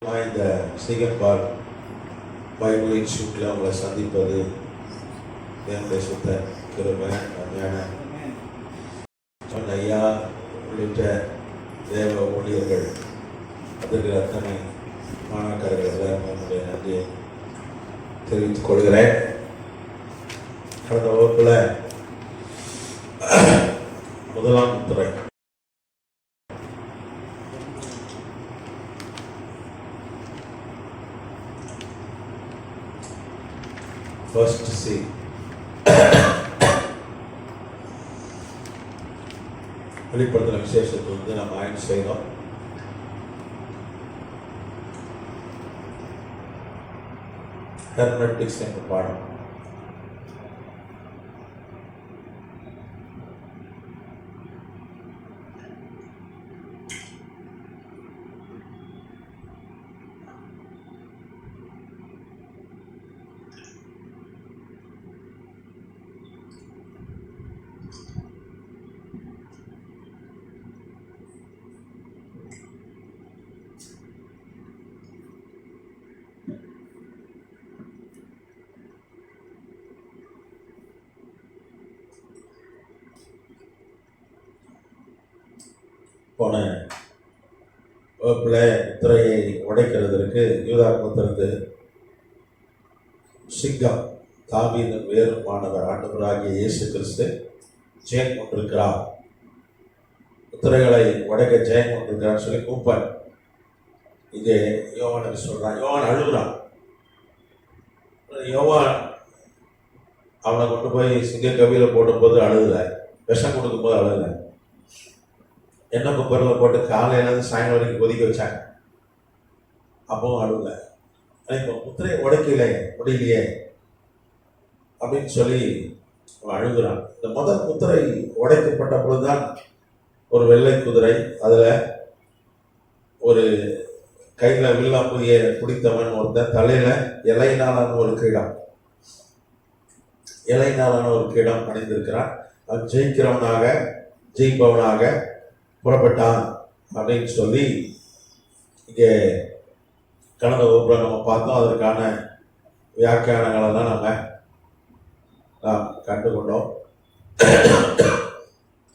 இந்த சீகன்பால் பைபிள் இன்ஸ்டியூட்டில் உங்களை சந்திப்பது என்னுடைய சுத்த கிருபை. அருமையான ஐயா உள்ளிட்ட தேவ ஊழியர்கள், அதற்கு அத்தனை மாணாக்கர்கள் எல்லாருமே என்னுடைய நன்றியை தெரிவித்துக் கொள்கிறேன். கடந்த வகுப்பில் முதலாம் துறை ஃபர்ஸ்ட் சி வெளிப்படுத்தின விசேஷத்தை நம்ம ஆய்வு செய்தோம். ஹெர்மெட்டிக்ஸ் என்ற பாடம். போன வகுப்பில் முத்திரையை உடைக்கிறதற்கு யூதா கோத்திரத்து சிங்கம் தாவீதின் வேறுமானவர் ஆண்டவராகிய இயேசு கிறிஸ்து ஜெயம் கொண்டிருக்கிறார், முத்திரைகளை உடைக்க ஜெயம் கொண்டிருக்கிறான்னு சொல்லி கூப்பன் இங்கே யோவானுக்கு சொல்கிறான். யோவான் அழுகுறான். யோவான் அவனை கொண்டு போய் சிங்க கவியில் போடும்போது அழுகலை, விஷம் கொடுக்கும்போது அழுகலை. என்ன குப்பரில் போட்டு காலையிலேருந்து சாயங்காலம் வரைக்கும் கொதிக்க வச்சாங்க, அப்பவும் அழுகலை. இப்போ முத்திரையை உடைக்கலையே முடியலையே அப்படின்னு சொல்லி அவன் அழுகுறான். இந்த முதல் முத்திரை உடைக்கப்பட்ட பொழுதுதான் ஒரு வெள்ளை குதிரை, அதில் ஒரு கையில் வில்லாம்புதியை குடித்தவன் ஒருத்தன், தலையில் இலையினாலான ஒரு கிரீடம் அணிந்திருக்கிறான். அவன் ஜெயிப்பவனாக புறப்பட்டான் அப்படின்னு சொல்லி இங்கே கடந்த வகுப்புல நம்ம பார்த்தோம். அதற்கான வியாக்கியானங்களெல்லாம் நாம் கண்டுகொண்டோம்.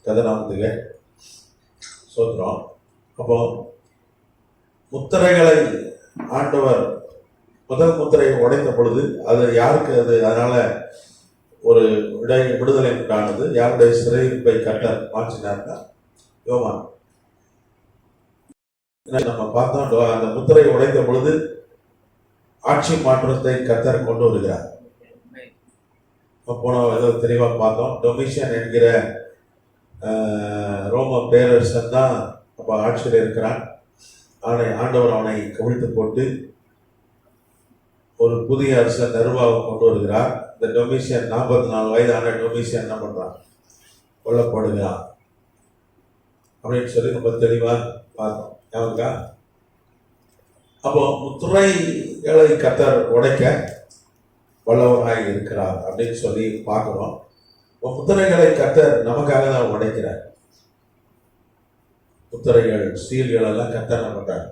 கதநாமத்துக்கு சொல்கிறோம். அப்போ முத்திரைகளை ஆண்டவர் முதல் முத்திரையை உடைத்த பொழுது அது யாருக்கு அது அதனால ஒரு விடுதலை உண்டானது? யாருடைய சிறையிருப்பை கர்த்தர் மாற்றினார்னா யோவான். நம்ம பார்த்தோம், அந்த முத்திரை உடைத்த பொழுது ஆட்சி மாற்றத்தை கர்த்தர் கொண்டு வருகிறார். போன ஏதோ தெளிவாக பார்த்தோம். டொமிஷியன் என்கிற ரோம பேரரசன் தான் அப்போ ஆட்சியில் இருக்கிறான். ஆண்டவர் அவனை கவிழ்த்து போட்டு ஒரு புதிய அரசன் நெருவாவை கொண்டு வருகிறார். இந்த டொமிஷியன் 44 வயதான டொமிஷியன் என்ன பண்றான்? கொல்லப்படுகிறான் அப்படின்னு சொல்லி ரொம்ப தெளிவாக பார்த்தோம். ஞாபகா? அப்போ முத்திரைகளை கர்த்தர் உடைக்க வல்லவராய் இருக்கிறார் அப்படின்னு சொல்லி பார்க்கிறோம். முத்திரைகளை கர்த்தர் நமக்காக தான் உடைக்கிறார். முத்திரைகள் ஸ்டீல்கள் எல்லாம் கர்த்தர் என்ன பண்றார்?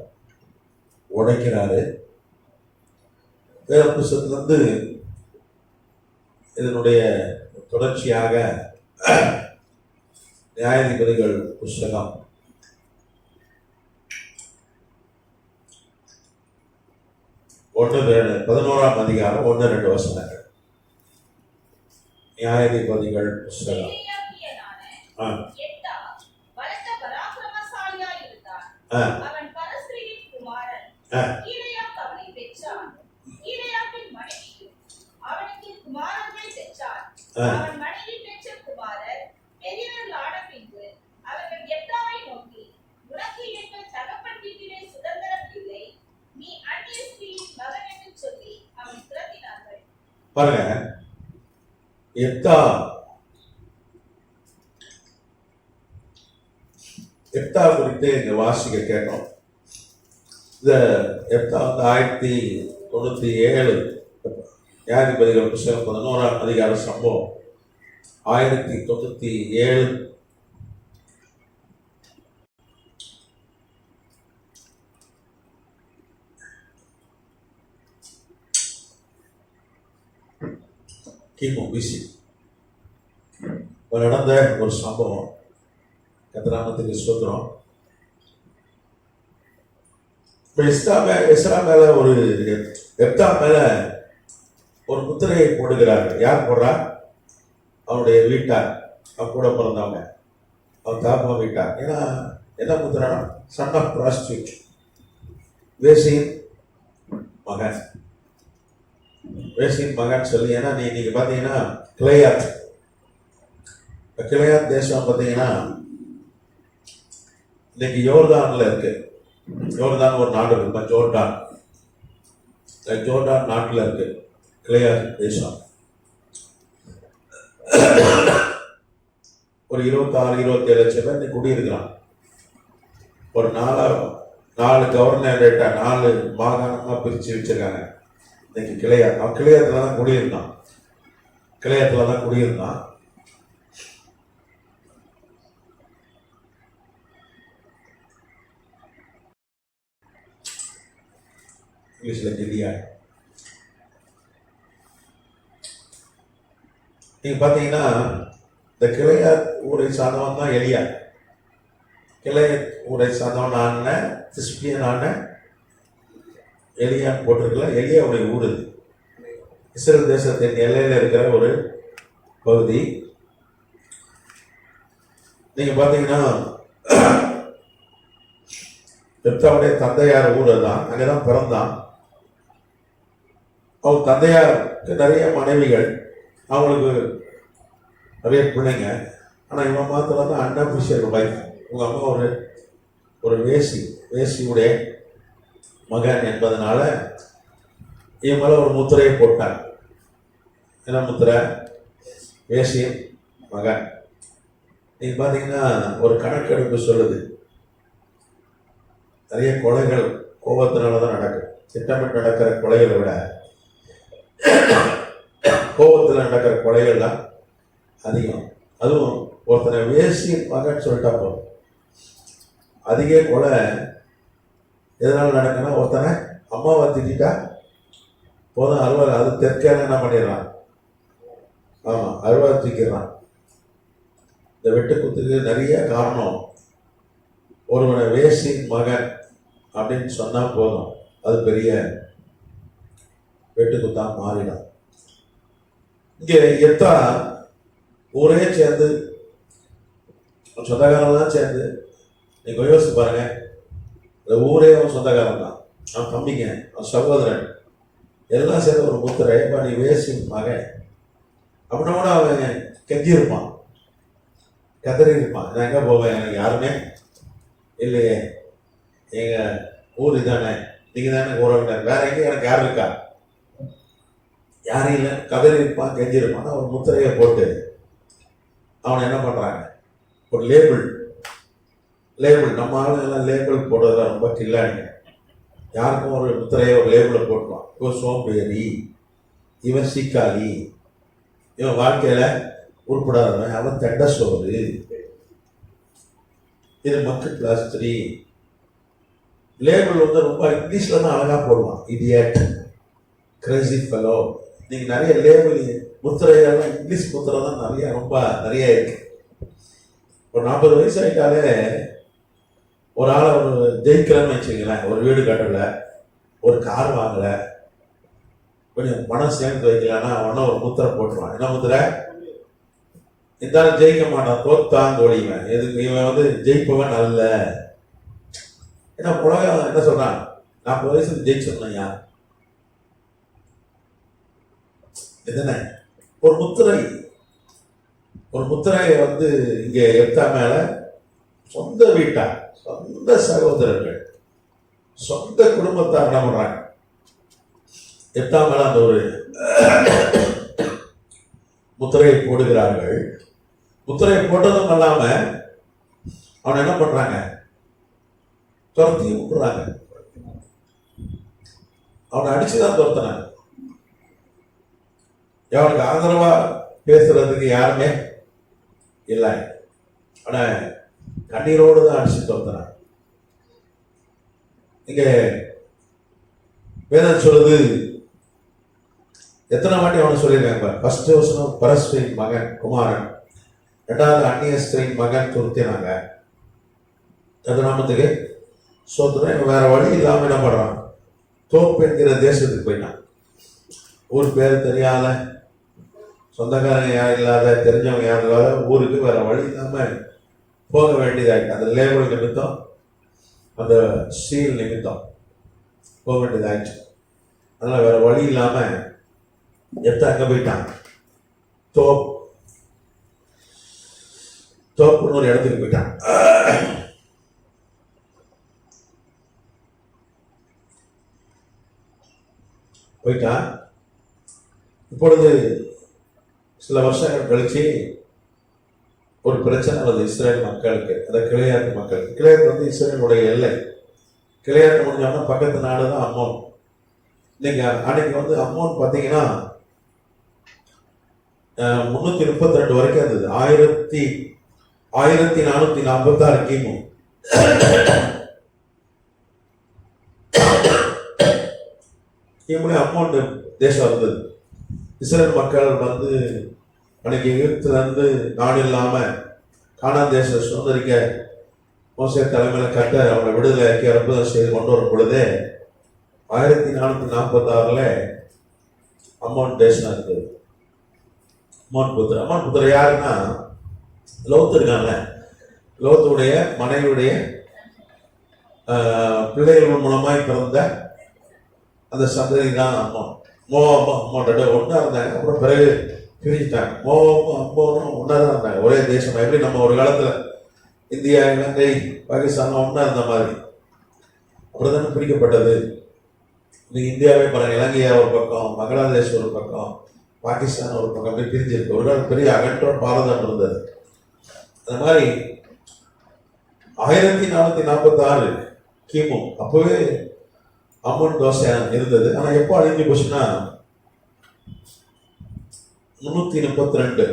உடைக்கிறாரு. வேத புத்தகத்திலிருந்து இதனுடைய தொடர்ச்சியாக நியாயாதிபதிகள் புஸ்தகம் 11ஆம் அதிகாரம் 1-2 வசனங்கள். நியாயாதிபதிகள் புஸ்தகம். பாருங்க, எப்தா குறித்து இங்க வாசிக்க கேட்டோம். இந்த எப்தா 1097 நியாயாதிபதிகள் புஸ்தகம் 11ஆம் அதிகார சம்பவம் 1097 கிமு பிசி நடந்த ஒரு சம்பவம். கத்திராமத்துக்கு ஸ்தோத்திரம். எஸ்ரா மேல ஒரு எப்தா மேல ஒரு முத்திரையை போடுகிறார்கள். யார் போடுறா? அவனுடைய வீட்டார், அவன் கூட பிறந்தவங்க, அவன் தாப்பா வீட்டார். ஏன்னா என்ன முத்திரனா? சன் ஆஃப் ப்ராஸ்டியூட், வேசியின் மகன், வேசியின் மகன் சொல்லி. ஏன்னா நீங்க பார்த்தீங்கன்னா கிளையாத் தேசம் பார்த்தீங்கன்னா இன்னைக்கு யோர்தான்ல இருக்கு. யோர்தான் ஒரு நாடு இருக்கு, ஜோர்டான் நாட்டில் இருக்கு கிளையாத் தேசம். ஒரு 26-27 லட்சம் பேர் இன்னைக்கு குடியிருக்கிறான். ஒரு 4 கவர்னரேட்டா 4 மாகாணமா பிரிச்சு வச்சிருக்காங்க. இன்னைக்கு கிளையாத், அவன் கிளையாத்துல தான் குடியிருந்தான். இங்கிலீஷ்ல கிளியா. நீங்க பாத்தீங்கன்னா இந்த கிளையாத் ஊரை சார்ந்தவன் தான் எலியா. கிளையாத் ஊரை சார்ந்தவன் ஆன கிறிஸ்டியனான எலியான்னு போட்டிருக்கல. எலியாவுடைய ஊர் இது. இஸ்ரேல் தேசத்தின் எல்லையில இருக்கிற ஒரு பகுதி. நீங்க பாத்தீங்கன்னா எப்தாவுடைய தந்தையார் ஊர் தான், அங்கதான் பிறந்தான். அவங்க தந்தையாருக்கு நிறைய மனைவிகள், அவங்களுக்கு நிறைய பிள்ளைங்க. ஆனா இவன் மாத்திரம் தான் அன்அபிஷியல் வைஃப். உங்க அம்மா ஒரு வேசியுடைய மகன் என்பதனால இவன் மேல ஒரு முத்திரையை போட்டாங்க. என்ன முத்திரை? வேசியின் மகன். நீங்க பாத்தீங்கன்னா ஒரு கணக்கெடுப்பு சொல்லுது, நிறைய கொலைகள் கோபத்தினாலதான் நடக்கும். திட்டமிட்டு நடக்கிற கொலைகளை விட கோபத்தில் நடக்கிற கொலைகள் தான் அதிகம். அதுவும் ஒருத்தனை வேசியின் மகன் சொல்லிட்டா போதும். அதிக கொலை எதனால நடக்குன்னா, ஒருத்தனை அம்மாவை திட்டா போதும், அறுவாள் அது தெற்கான என்ன பண்ணிடுறான்? ஆமா, அறுவாள் தூக்கிடுறான். இந்த வெட்டுக்குத்துக்கு நிறைய காரணம். ஒருவனை வேசியின் மகன் அப்படின்னு சொன்னா போதும், அது பெரிய வெட்டுக்குத்தா மாறிடும். இங்க எத்தா ஊரே சேர்ந்து, சொந்தக்காரன் சேர்ந்து, நீங்க யோசிச்சு பாருங்க, இந்த ஊரே அவன் சொந்தக்காரன் தான், அவன் தம்பிங்க, அவன் சகோதரன் எல்லாம் சேர்ந்து ஒரு முத்திரை, நீ வேசியின் மகன் அப்படின்னா கூட அவன் கெஞ்சிருப்பான், கதறி இருப்பான். நான் எங்க போவேன், எனக்கு யாருமே இல்லையே, எங்க ஊர் இதானே, நீங்க தானே உறவினர், வேற எங்க எனக்கு யார் இருக்கா? யாரும் இல்லை. கதறி இருப்பான், கெஞ்சிருப்பான். ஒரு முத்திரையை போட்டு அவனை என்ன பண்றாங்க, ஒரு லேபிள். நம்ம ஆளுங்கெல்லாம் லேபிள் போடுறத ரொம்ப கில்லாடிங்க. யாருக்கும் ஒரு முத்திரையை ஒரு லேபிளை போட்டுவான். இவன் சோம்பேறி, இவன் சீக்காளி, இவன் வாழ்க்கையில உருப்படாதவன், அவன் தெண்ட சோறு, இது மக்கள் கிளாஸ் 3. லேபிள் ரொம்ப இங்கிலீஷ்ல தான் அழகா போடுவான். Idiot, Crazy fellow. நீங்க நிறைய லேபிள் முத்திரையெல்லாம் இங்கிலீஷ் முத்திரை தான் நிறைய இருக்கு. ஒரு 40 வயசு ஆயிட்டாலே ஒரு ஆளை ஜெயிக்கலன்னு வச்சுங்களேன், ஒரு வீடு கட்டல, ஒரு கார் வாங்கல, கொஞ்சம் பணம் சேர்ந்து வைக்கலன்னா அவன ஒரு முத்திரை போட்டுருவான். என்ன முத்திரை? இருந்தாலும் ஜெயிக்க மாட்டான், தோத்தான் தோழிவன். எதுக்கு இவன் ஜெயிப்பவன் அல்ல. ஏன்னா உலகம் என்ன சொல்றான், 40 வயசுல ஜெயிச்சிடணும். எதன ஒரு முத்திரை இங்க எப்தா மேல சொந்த வீட்டார், சொந்த சகோதரர்கள், சொந்த குடும்பத்தார் என்ன பண்றாங்க, எப்தா மேல அந்த ஒரு முத்திரையை போடுகிறார்கள். முத்திரையை போட்டதும் இல்லாம அவன் என்ன பண்றாங்க, துரத்தி விட்டுறாங்க. அவனை அடிச்சுதான் துரத்தினாங்க. அவனுக்கு ஆதரவா பேசுறதுக்கு யாருமே இல்லை. ஆனா கண்ணீரோடு தான் அடிச்சு துரத்தினான். இங்க வேதம் சொல்லுது, எத்தனை வாட்டி அவனு சொல்லியிருக்காங்க. ஃபர்ஸ்ட் வசனம் பரஸ்வரின் மகன் குமாரன், ரெண்டாவது அந்நியஸ்திரியின் மகன் துருத்தினாங்க. அது நாமத்துக்கு சோத்திரம். வேற வழி இல்லாம என்ன பண்றான், தோப்பு என்கிற தேசத்துக்கு போயிட்டான். ஊர் பேர் தெரியாத, சொந்தக்காரங்க யாரும் இல்லாத, தெரிஞ்சவங்க யாரும் இல்லாத ஊருக்கு வேற வழி இல்லாம போக வேண்டியதாயிட்டு, அந்த லேபிள் நிமித்தம், அந்த சீல் நிமித்தம் போக வேண்டியதாயிடுச்சு. அதனால வேற வழி இல்லாம அங்க போயிட்டான். தோப்புன்னு ஒரு இடத்துக்கு போயிட்டான். இப்பொழுது சில வருஷங்கள் கழிச்சு ஒரு பிரச்சனை வருது இஸ்ரேல் மக்களுக்கு, அந்த கிளையாத்து மக்களுக்கு. கிளையாத்து வந்து இஸ்ரேலுடைய எல்லை. கிளையாத்து முடிஞ்சோம்னா பக்கத்து நாடு தான் அம்மோன். நீங்க அன்னைக்கு வந்து அம்மோன் பார்த்தீங்கன்னா 332 வரைக்கும் இருந்தது. 1446 கிமு அம்மோன் தேசம் இருந்தது. இஸ்ரேல் மக்கள் வந்து அன்னைக்கு எகிப்துல இருந்து நாடு இல்லாம கானான் தேச சுதந்திரிக்க மோசே தலைமையில கட்ட அவங்களை விடுதலையாக்கி அற்புதம் செய்து கொண்டு வரும் பொழுதே 1446 அம்மோன் தேசம் இருந்தது. அம்மோன் புத்திர யாருன்னா லோத்து இருக்காங்க. லோத்துடைய மனைவியுடைய பிள்ளைகள் மூலமாய் பிறந்த அந்த சந்ததி தான் அம்மோன். அம்மோன் ஒன்னா இருந்தாங்க. அப்புறம் பிறகு பிரிச்சுட்டாங்க. அம்மோனும் ஒன்னா தான் இருந்தாங்க, ஒரே தேசம். எப்படி நம்ம ஒரு காலத்துல இந்தியா, இலங்கை, பாகிஸ்தான் ஒன்னா இருந்த மாதிரி அப்படித்தானே பிரிக்கப்பட்டது. இன்னைக்கு இந்தியாவே பாருங்க, இலங்கையா ஒரு பக்கம், பங்களாதேஷ் ஒரு பக்கம், பாகிஸ்தான் ஒரு பக்கம், அப்படி பிரிஞ்சிருக்கு. ஒரு காலம் பெரிய அகற்றோட பாரதம் இருந்தது. அந்த மாதிரி 1446 கிமு அப்பவே அம்மன் தோசை இருந்தது. ஆனா எப்போ அழிஞ்சு போச்சுன்னா 332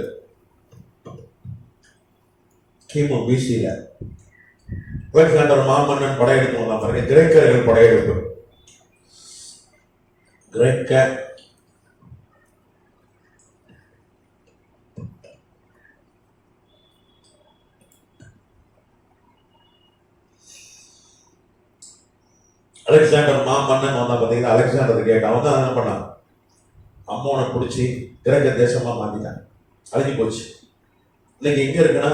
கிமு பிசியில அலெக்சாண்டர் மாமன்னன் படையெடுத்து வந்தான் பாருங்க. கிரேக்கர்கள் படையெடுப்பு. அலெக்சாண்டர் மாமன்னன் வந்தா பார்த்தீங்கன்னா, அலெக்சாண்டர் கேட்டான். அவன் தான் என்ன பண்ணான், அம்மோனை பிடிச்சி கிரேக்க தேசமா மாத்திட்டான். அழிஞ்சு போச்சு. இன்னைக்கு எங்க இருக்குன்னா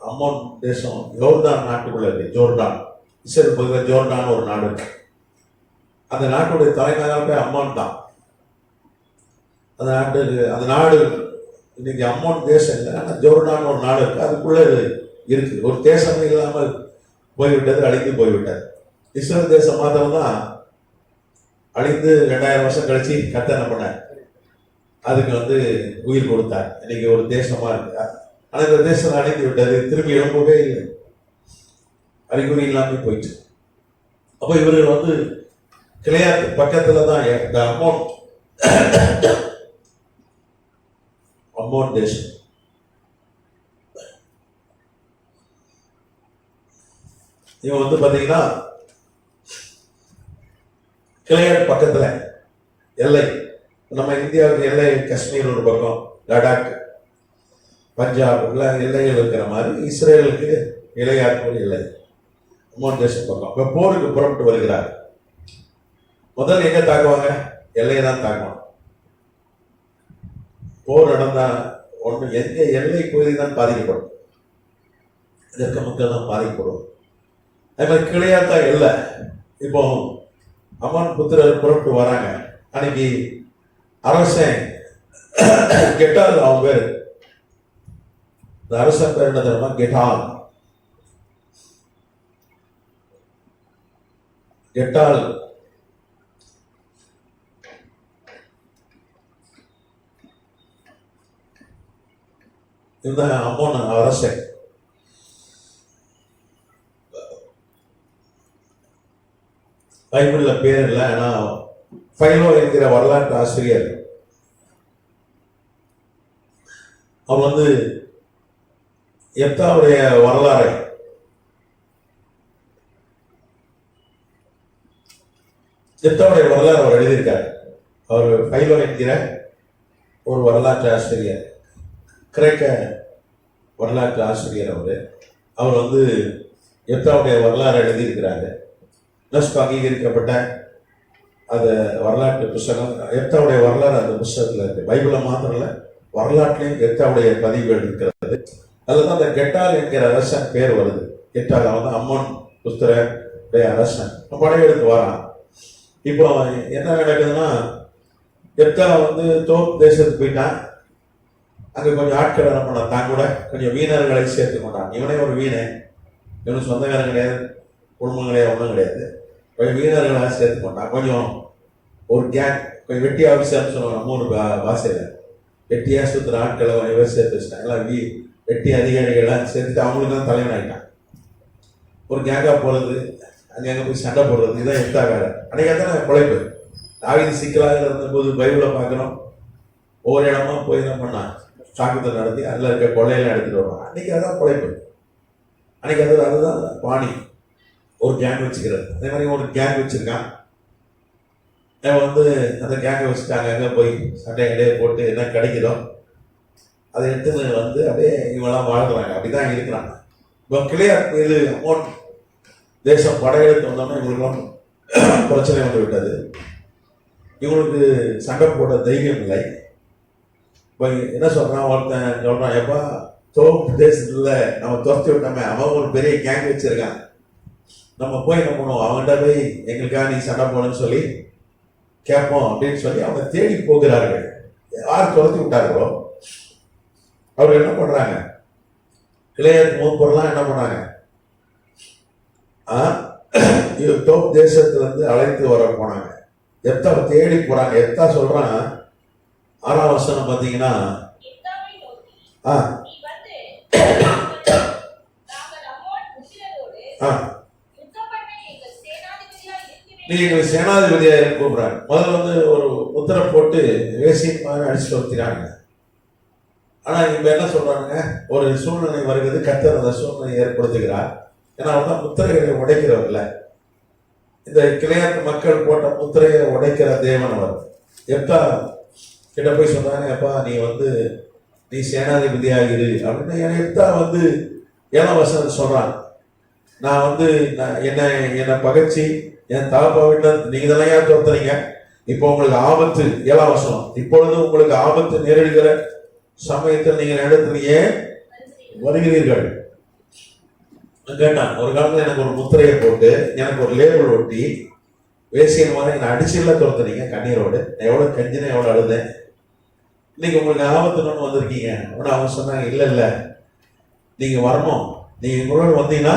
அம்மோன் தேசம் ஜோர்டான் நாட்டுக்குள்ள இருக்கு. ஜோர்டான், இஸ்ரேல் பகுதியில் ஜோர்டான் ஒரு நாடு இருக்கு. அந்த நாட்டுடைய தலைநகரம் பேர் அம்மோன் தான். அந்த நாடு இன்னைக்கு அம்மோன் தேசம் இல்லை, ஆனால் ஜோர்டான் ஒரு நாடு இருக்கு. அதுக்குள்ள இருக்கு. ஒரு தேசமே இல்லாமல் போய்விட்டது, அழிந்து போய்விட்டது. இஸ்ரேல் தேசம் மாத்திரம் தான் அழிந்து 2000 வருஷம் கழிச்சு கர்த்தர் என்ன பண்ணார், அதுக்கு வந்து உயிர் கொடுத்தார். இன்னைக்கு ஒரு தேசமா இருக்கு. ஆனா இந்த தேசம் அழிந்து விட்டது, திரும்பி எழும்பவே இல்லை, அறிகுறி இல்லாம போயிடுச்சு. அப்போ இவர்கள் வந்து கிளையாத்து பக்கத்துல தான் இந்த அம்மோன் தேசம். இவன் வந்து பாத்தீங்கன்னா கிளையாட் பக்கத்துல எல்லை. நம்ம இந்தியாவுக்கு எல்லை காஷ்மீர் ஒரு பக்கம், லடாக், பஞ்சாப் எல்லாம் எல்லைகள் இருக்கிற மாதிரி இஸ்ரேலுக்கு இளையாட் ஒரு எல்லை, அம்மோன் தேசம் பக்கம். இப்ப போருக்கு புறப்பட்டு வருகிறார். முதல் எங்க தாக்குவாங்க, எல்லையை தான் தாக்குவாங்க. போர் நடந்தா ஒன்று எங்க எல்லை பகுதி தான் பாதிக்கப்படும், இதற்கு மக்கள் தான் பாதிக்கப்படும். அதே மாதிரி கிளையாத்தா இல்லை. இப்போ அம்மன் புத்திரர் புறப்பட்டு வராங்க. அன்னைக்கு அரசன் கெட்டால், அவன் பேரு, இந்த அரசன் பேர் என்ன தெரியுமா, கெட்டால். இதுதான் அம்மோன் அரசன். பைபிள்ல பேர் இல்லை, ஆனா பைலோ என்கிற வரலாற்று ஆசிரியர் அவர் வந்து எப்தாவுடைய வரலாறை அவர் எழுதியிருக்கார். அவர் பைலோ என்கிற ஒரு வரலாற்று ஆசிரியர், கிரேக்க வரலாற்று ஆசிரியர். அவர் வந்து எப்தாவுடைய வரலாறு எழுதியிருக்கிறாரு. யுனெஸ்கோ அங்கீகரிக்கப்பட்ட அந்த வரலாற்று புஸ்தகம் எப்தாவுடைய வரலாறு அந்த புஸ்தகத்தில் இருக்கு. பைபிளில் மாத்திரம் இல்லை, வரலாற்றுலையும் எப்தாவுடைய பதிவுகள் இருக்கிறது. அதில் தான் அந்த கெட்டால் என்கிற அரசன் பேர் வருது. கெட்டால் அவன் தான் அம்மன் புஸ்தருடைய அரசன். படையெடுத்து வரான். இப்போ என்ன நடக்குதுன்னா, எப்தா வந்து தோப் தேசத்துக்கு போயிட்டான். அங்கே கொஞ்சம் ஆட்கள் என்ன பண்ண தான் கூட கொஞ்சம் வீணர்களை சேர்த்து கொண்டான். இவனே ஒரு வீணை, இவனுக்கு சொந்தக்காரன் கிடையாது, குடும்பம் கிடையாது, ஒன்றும் கிடையாது. கொஞ்சம் வீணர்களை சேர்த்து கொண்டான். கொஞ்சம் ஒரு கேங், கொஞ்சம் வெட்டி ஆஃபீஸர்னு சொல்லுவாங்க 3 பாஷையில். வெட்டியாக சுற்றுற ஆட்களை கொஞ்சம் சேர்த்து வச்சுட்டாங்க. எல்லாம் வெட்டி அதிகாரிகள்லாம் சேர்த்துட்டு அவங்களுக்கு தான் தலைவன் ஆகிட்டான். ஒரு கேங்காக போகிறது, அங்கே போய் சண்டை போடுறது, இதுதான் எப்தா வேலை. அன்றைக்கி தான் பிழைப்பு. தாவீது சிக்கலாக இருந்தபோது பைபிளில் பார்க்குறோம், ஒவ்வொரு இடமா போய் என்ன பண்ணான், தாக்குதல் நடத்தி அதில் இருக்க கொள்ளையெல்லாம் எடுத்துகிட்டு வருவான். அன்றைக்கி அதான் பிழைப்பு. அன்றைக்கி அதுதான் பாணி. ஒரு கேங் வச்சுக்கிறது. அதே மாதிரி ஒரு கேங் வச்சுருக்கான். அவன் வந்து அந்த கேங்கை வச்சுட்டாங்க. அங்கே போய் சட்டை இடையே போட்டு என்ன கிடைக்குதோ அதை எடுத்துன்னு வந்து அப்படியே இவங்கெல்லாம் வாழ்கிறாங்க. அப்படி தான் இருக்கிறாங்க. இப்போ கிளியர் இது அமௌண்ட் தேசம் படையெடுத்து வந்தோம்னா இவங்களுக்கெல்லாம் பிரச்சனை வந்து விட்டது. இவங்களுக்கு சண்டை போட தைரியம் இல்லை. இப்போ என்ன சொல்கிறான், ஒருத்தன் சொல்கிறான், எப்பா தோப்பு தேசத்தில் நம்ம துரத்தி விட்டோமே, அவன் ஒரு பெரிய கேங் வச்சுருக்கான், நம்ம போய் என்ன பண்ணுவோம், அவன்கிட்ட போய் எங்களுக்காக நீ சண்டை போடணும்னு சொல்லி கேட்போம் அப்படின்னு சொல்லி அவங்க தேடி போகிறார்கள். யார் துரத்தி விட்டார்களோ அவர் என்ன பண்ணுறாங்க, கிளையர் மூப்பர்லாம் என்ன பண்ணாங்க, தோப் தேசத்துலேருந்து அழைத்து வர போனாங்க. எப்தா தேடி போறாங்க. எப்தா சொல்றான் 6ஆம் வசனம் பார்த்தீங்கன்னா, நீ எங்களுக்கு சேனாதிபதியா கூப்பிடுறாங்க. முதல்ல வந்து ஒரு முத்திரை போட்டு வேசியின் மாதிரி அடிச்சுட்டு வந்துக்கிறாங்க. ஆனா இப்ப என்ன சொல்றாங்க, ஒரு சூழ்நிலை வருகிறது, கர்த்தர் அந்த சூழ்நிலை ஏற்படுத்துகிறார். ஏன்னா அவர் தான் முத்திரைகளை உடைக்கிறவர்ல. இந்த கிளையாத்து மக்கள் போட்ட முத்திரையை உடைக்கிற தேவன் அவர். எப்தா கிட்ட போய் சொல்றாங்க, எப்பா நீ சேனாதிபதியாக இரு அப்படின்னு. எப்தா வந்து 7ஆம் வசனம் சொல்றான், நான் என்னை பகைச்சி என் தாப்பா வீட்டில் நீங்க இதெல்லாம் ஏன் துரத்துறீங்க, இப்போ உங்களுக்கு ஆபத்து. 7ஆம் வசனம், இப்பொழுது உங்களுக்கு ஆபத்து நேரிடுகிற சமயத்தில் நீங்கள் இடத்துல ஏன் வருகிறீர்கள் கேட்டான். ஒரு காலத்தில் எனக்கு ஒரு முத்திரையை போட்டு எனக்கு ஒரு லேபிள் ஒட்டி வேசியன் மாதிரி என்னை அடிச்சுல துரத்துறீங்க கண்ணீரோடு. நான் எவ்வளோ கஞ்சினேன், எவ்வளோ அழுதேன். இன்னைக்கு உங்களுக்கு ஆபத்துன்னு வந்திருக்கீங்க. ஆனால் அவங்க சொன்னாங்க, இல்லை நீங்கள் வரணும், நீங்கள் உங்களோட வந்தீங்கன்னா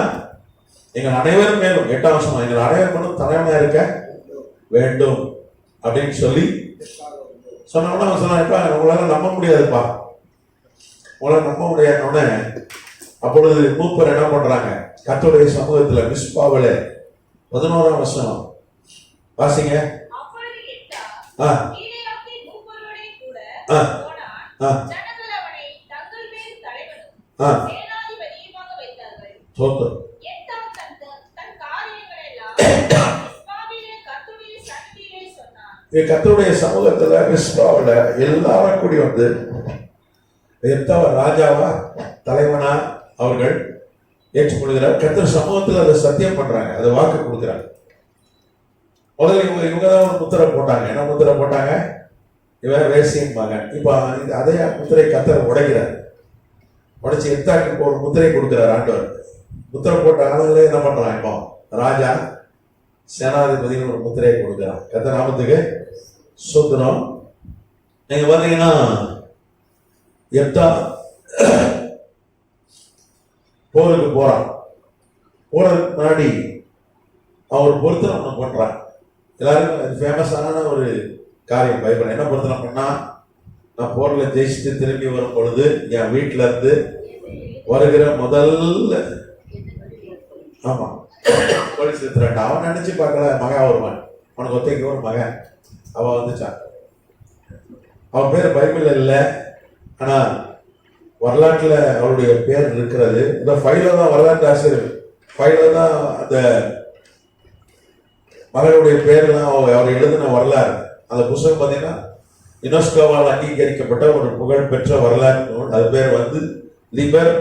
எங்கள் அனைவரும் மேலும் 8ஆம் வசனம், எங்கள் அனைவரும் மேலும் தலைவனாக இருக்க வேண்டும் அப்படின்னு சொல்லி சொன்னோன்னா அவங்க சொன்னாங்கப்பா உங்களால நம்ப முடியாதுப்பா, உங்களால் நம்ப முடியாதுன்னொன்னே அப்பொழுது மூப்பர் என்ன பண்றாங்க, கர்த்தருடைய சமூகத்துல மிஸ்பாவில 11ஆம் வசனம் வாசிங்க. கர்த்தருடைய சமூகத்துல மிஸ்பாவில எல்லாரும் கூடி வந்து ராஜாவா தலைவனா அவர்கள் ஏற்றுக்கொள்கிறார். கர்த்தர் சமூகத்தில் அதை சத்தியம் பண்றாங்க, அதை வாக்கு கொடுக்குறாங்க. முதல்ல இவங்க தான் ஒரு முத்திரை போட்டாங்க. என்ன முத்திரை போட்டாங்க, இவன் வேசியின் மகன். இப்போ அதே முத்திரை கர்த்தர் உடைக்கிறார். உடைச்சு எப்தாக்கு இப்போ ஒரு முத்திரை கொடுக்கிறார் ஆண்டவர். முத்திரை போட்ட ஆளுங்களே என்ன பண்றான், இப்போ ராஜா சேனாதிபதினு ஒரு முத்திரையை கொடுக்கிறான். கர்த்தர் நாமத்துக்கு சோத்திரம். நீங்க பாத்தீங்கன்னா எப்தா போருக்கு போறான். போறதுக்கு முன்னாடி அவர் பொருத்தனை ஒண்ணு பண்றான். எல்லாருக்கும் ஃபேமஸான ஒரு காரியம் பைபிள். என்ன பொருத்தனை பண்ணா, நான் போர்ல ஜெயிச்சுட்டு திரும்பி வரும் பொழுது என் வீட்டுல இருந்து வருகிற முதல்ல ஆமா போலீஸ் எடுத்துறான். அவன் நினைச்சு பார்க்கல மகன் வருவான், அவனுக்கு ஒத்தைக்கு ஒரு மகன் அவன் வந்துச்சான். அவன் பேர் பைபிள் இல்லை, ஆனா வரலாற்றுல அவருடைய பேர் இருக்கிறது. இந்த ஃபைல தான் வரலாற்று ஆசிரியர் ஃபைல தான் அந்த மகளுடைய பேர்லாம் அவர் எழுதின வரலாறு. அந்த புத்தகம் பார்த்தீங்கன்னா யுனெஸ்கோவால் அங்கீகரிக்கப்பட்ட ஒரு புகழ்பெற்ற வரலாற்று நூல். அது பேர் வந்து லிபர்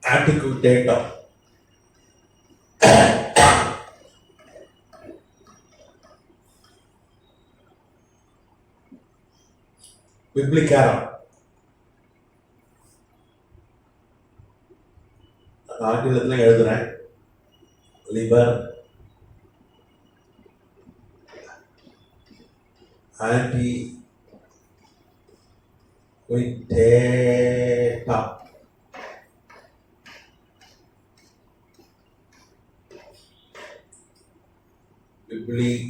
ஆன்டிகுயிட்டேட்டம். பிப்ளிகாரம். ஆங்கிலத்துல எழுதுறேன். லிபர் ஆன்டிகுயிட்டேட்டம். பிப்ளிகாரம்.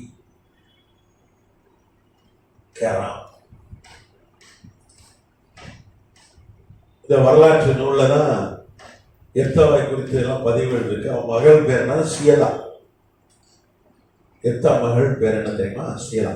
இந்த வரலாற்று நூல்ல தான் எர்த்தாவை குறித்து எல்லாம் பதிவுகள் இருக்கு. அவன் மகள் பேர் என்ன? ஷியலா. எர்த்தா மகள் பேர் என்ன தெரியுமா? ஷியலா.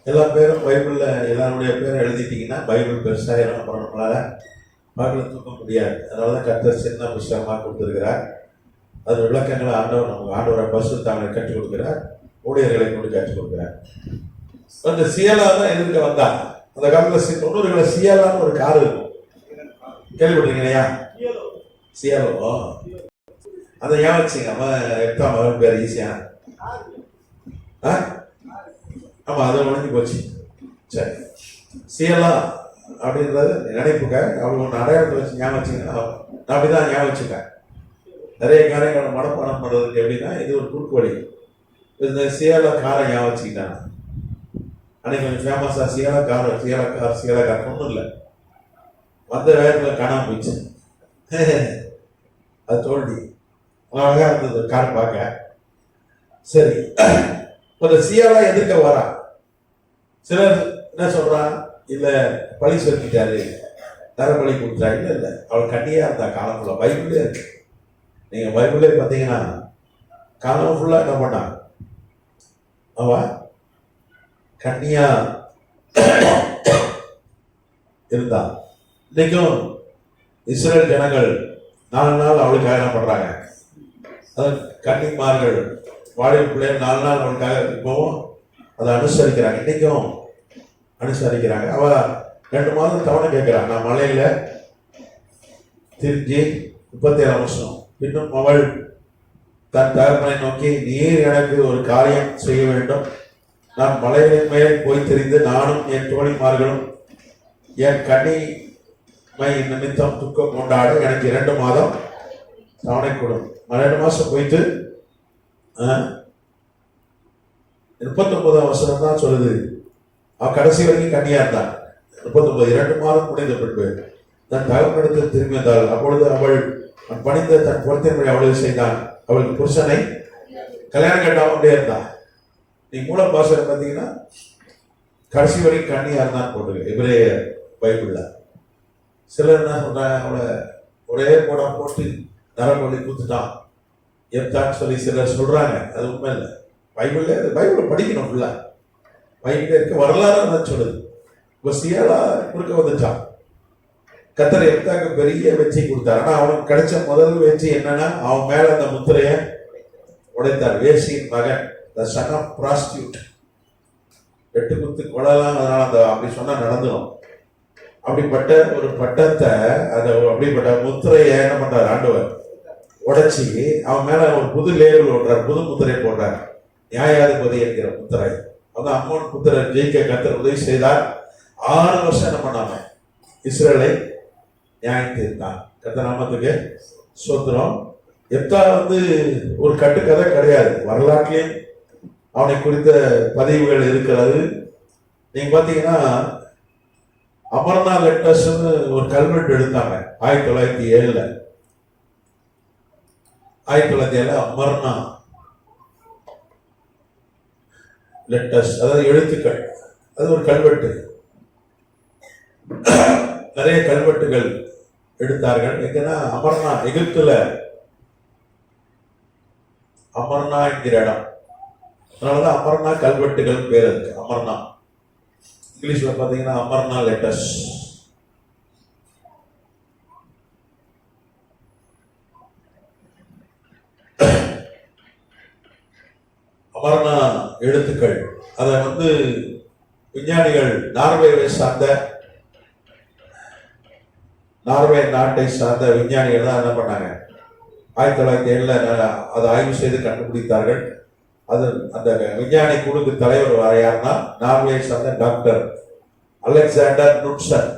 எல்லா பேரும் பைபிள்ல எல்லாருடைய பேரும் எழுதிட்டீங்கன்னா பைபிள் பெருசாயிரும். அப்புறம் நம்மளால பைபிளை தூக்க முடியாது. அதனாலதான் கர்த்தர் சின்ன புஸ்தகமா கொடுத்திருக்கிறார். அது விளக்கங்களை ஆண்டவரை பரிசுத்தங்களை கற்றுக் கொடுக்கிறார். ஊழியர்களை கொண்டு கற்றுக் கொடுக்கிறார். அந்த சியலா தான் எதிர்க்க வந்தா. அந்த காலத்துல 90களில் சியலான்னு ஒரு கார் இருக்கும். கேள்விப்பட்டிருக்கீங்களா? சியலோ. அதை ஏன் வச்சுங்க? எத்தா மகன் பேர் ஈஸியா. ஆமா, அதை உடஞ்சி போச்சு. சரி, சியலா அப்படின்றது நினைப்புக்காக அவங்க ஒன்று அடையாளத்தை வச்சு ஞாபகம் வச்சுங்கன்னா நான் அப்படிதான் ஞாபகம் வச்சுக்கேன். நிறைய காரியங்களை மனப்பாடம் பண்ணுறதுக்கு எப்படின்னா இது ஒரு குறுக்கு வழி. இந்த சியலா காரை ஞாபகம் வச்சுக்கிட்டாங்க. அன்னைக்கு கொஞ்சம் ஃபேமஸா சியலா கார் ஒன்றும் இல்லை. வந்த வேகத்தில் காணாம போயிடுச்சு. அது தோல்வி. அழகா இருந்தது கார் பார்க்க. சரி, ஒரு சியாலா எதிர்க்க வரா. சிலர் என்ன சொல்றான்? இல்ல பழி சொல்லிட்டாரு, தரப்பழி கொடுத்தாரு. இல்ல, அவள் கண்ணியா இருந்தா காலம். பைபிளே இருக்கு. நீங்க பைபிளே பார்த்தீங்கன்னா காலம் ஃபுல்லா என்ன பண்ணா? அவ கண்ணியா இருந்தா. இன்னைக்கும் இஸ்ரேல் ஜனங்கள் 4 நாள் அவளுக்காக என்ன பண்றாங்க? கன்னிமார்கள் வாலிப பிள்ளைகள் 4 நாள் அவளுக்காக இப்பவும் அதை அனுசரிக்கிறாங்க. இன்னைக்கும் அனுசரிக்கிறாங்க. அவ 2 மாதம் தவணை கேட்கிறான். நான் மலையில திரிஞ்சு 37 வருஷம். இன்னும் அவள் தன் தகப்பனை நோக்கி, நீர் எனக்கு ஒரு காரியம் செய்ய வேண்டும். நான் மலையின் மேல் போய் திரிந்து நானும் என் தோழிமார்களும் என் கன்னிமை நிமித்தம் துக்கம் கொண்டாட எனக்கு 2 மாதம் தவணை கொடும். 2 மாசம் போயிட்டு 39 வருஷம் தான் சொல்லுது. அவன் கடைசி வரைக்கும் கன்னியா இருந்தான். 39 2 மாதம் முடிந்த பின்பு தன் தகப்பனிடத்தில் திரும்பி வந்தாள். அப்பொழுது அவள் பணிந்த தன் பொருத்தின்மை அவளுக்கு செய்தான். அவளுக்கு புருஷனை கல்யாணம் கட்டாம இருந்தான். நீ மூல பாஷை பார்த்தீங்கன்னா கடைசி வரைக்கும் கன்னியா இருந்தான்னு போட்டுருக்கு இவரே பைபிள்ல. சிலர் என்ன சொல்றாங்க? அவளை ஒரே போடா போட்டு நரம்பொழி கூத்துட்டான் எத்தான்னு சொல்லி சிலர் சொல்றாங்க. அது உண்மை இல்லை. பைபிளை படிக்கணும் ஃபுல்லா. பைபிள் இருக்க வரலாறு தான் சொல்லுது. இப்போ சியாலா குறுக்க வந்துட்டான். கர்த்தர் எத்தாக்கு பெரிய வெற்றி கொடுத்தாரு. ஆனா அவனுக்கு கிடைச்ச முதல் வெற்றி என்னன்னா, அவன் மேல அந்த முத்திரைய உடைத்தார். வேசியின் மகன், த சன் ஆஃப் ப்ராஸ்டியூட். 8 குத்து கொள்ளலாம். அதனால அந்த அப்படி சொன்னா நடந்துடும். அப்படிப்பட்ட ஒரு பட்டத்தை, அந்த அப்படிப்பட்ட முத்திரையை என்ன பண்றாரு ஆண்டவர்? உடைச்சி அவன் மேல ஒரு புது லேபிள் ஓட்டுறார், புது முத்திரை போடுறார். நியாயாதிபதி என்கிற முத்திரை. அந்த அம்மன் புத்திரர் ஜெயிக்க கர்த்தர் உதவி செய்தார். 6 வருஷம் என்ன பண்ணாம இஸ்ரேலை நியாயம் தீர்த்தான். கர்த்தர் நாமத்துக்கு ஸ்தோத்திரம். எப்தா ஒரு கட்டுக்கதை கிடையாது. வரலாற்றிலே அவனை குறித்த பதிவுகள் இருக்கிறது. நீங்க பாத்தீங்கன்னா அமர்னா லெட்டர்ஸ் ஒரு கல்வெட்டு எடுத்தாங்க 1907. 1907 அமர்னா லெட்டர்ஸ், அதாவது எழுத்துக்கள். அது ஒரு கல்வெட்டு. நிறைய கல்வெட்டுகள் எடுத்தார்கள். எங்கன்னா அமர்னா, எகிப்துல அமர்னா என்கிற இடம், அதனாலதான் அமர்னா கல்வெட்டுகள் பேர் இருக்கு. அமர்னா இங்கிலீஷ்ல பாத்தீங்கன்னா அமர்னா லெட்டர்ஸ். அமர்னா எழுத்துக்கள். அதை விஞ்ஞானிகள் நார்வே நாட்டை சார்ந்த விஞ்ஞானிகள் தான் என்ன பண்ணாங்க, 1907 அதை ஆய்வு செய்து கண்டுபிடித்தார்கள். அது அந்த விஞ்ஞானி குழுக்கு தலைவர் யாருன்னா நார்வே சார்ந்த டாக்டர் அலெக்சாண்டர் நுட்சன்.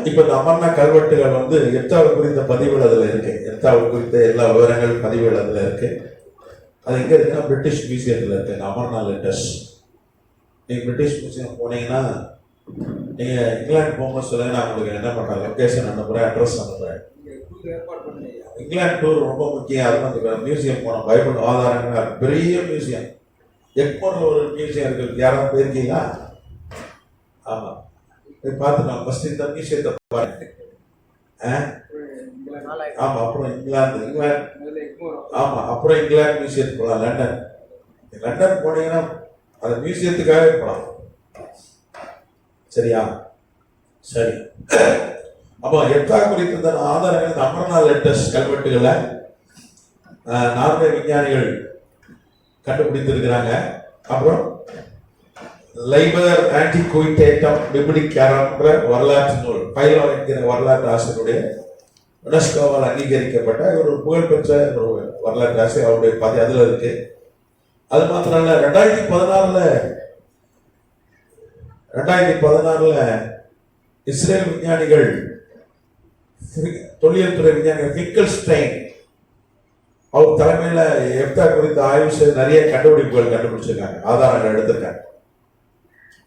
இப்ப இந்த அமர்னா கல்வெட்டுகள் எர்த்தாவு குறித்த பதிவுகள் அதுல இருக்கு. எர்த்தாவு குறித்த எல்லா விவரங்கள் பதிவுகள் அதுல இருக்கு. அது எங்க இருக்குன்னா பிரிட்டிஷ் மியூசியத்துல இருக்கு. அமர்னா லெட்டர்ஸ். நீங்க பிரிட்டிஷ் மியூசியம் போனீங்கன்னா, நீங்க இங்கிலாந்து போகும்போது சொல்லுங்க, நான் உங்களுக்கு என்ன பண்றேன், லொகேஷன் அனுப்புறேன், அட்ரஸ் அனுப்புறேன். இங்கிலாந்து டூர் ரொம்ப முக்கியம். அது மியூசியம் போனோம், பைபிள் ஆதாரங்கள் பெரிய மியூசியம். எக்மோர்ல ஒரு மியூசியம் இருக்கு, யாராவது போயிருக்கீங்களா? ஆமா, போய் பார்த்துக்கலாம். ஃபர்ஸ்ட் இந்த மியூசியத்தை பாருங்க. ஆமா, அப்புறம் இங்கிலாந்து ஆமா, அப்புறம் இங்கிலாந்து மியூசியத்துக்கு போகலாம். லண்டன் போனீங்கன்னா அந்த மியூசியத்துக்காகவே போகலாம். சரியா? சரி. அப்போ எர்த்தா குறித்த ஆதாரங்கள் அமர்னா லெட்டர்ஸ் கல்வெட்டுகளை நார்வே விஞ்ஞானிகள் கண்டுபிடித்திருக்கிறாங்க. அப்புறம் லைபர் ஆன்டிகுயிட்டேட்டம் பிப்ளிக்கரம்ன்ற வரலாற்று நூல், பைலோ என்கிற வரலாற்று ஆசிரியருடைய யுனெஸ்கோவால் அங்கீகரிக்கப்பட்ட ஒரு புகழ்பெற்ற ஒரு வரலாற்று ஆசிரியர், அவருடைய பாதி அதுல இருக்கு. அது மாத்திரம் இல்ல, 2016 இஸ்ரேல் விஞ்ஞானிகள், தொல்லியல் துறை விஞ்ஞானிகள் ஃபிங்கல்ஸ்டைன் அவர் தலைமையில எர்த்தா குறித்து ஆய்வு செய்து நிறைய கண்டுபிடிப்புகள் கண்டுபிடிச்சிருக்காங்க, ஆதாரங்கள் எடுத்திருக்காங்க.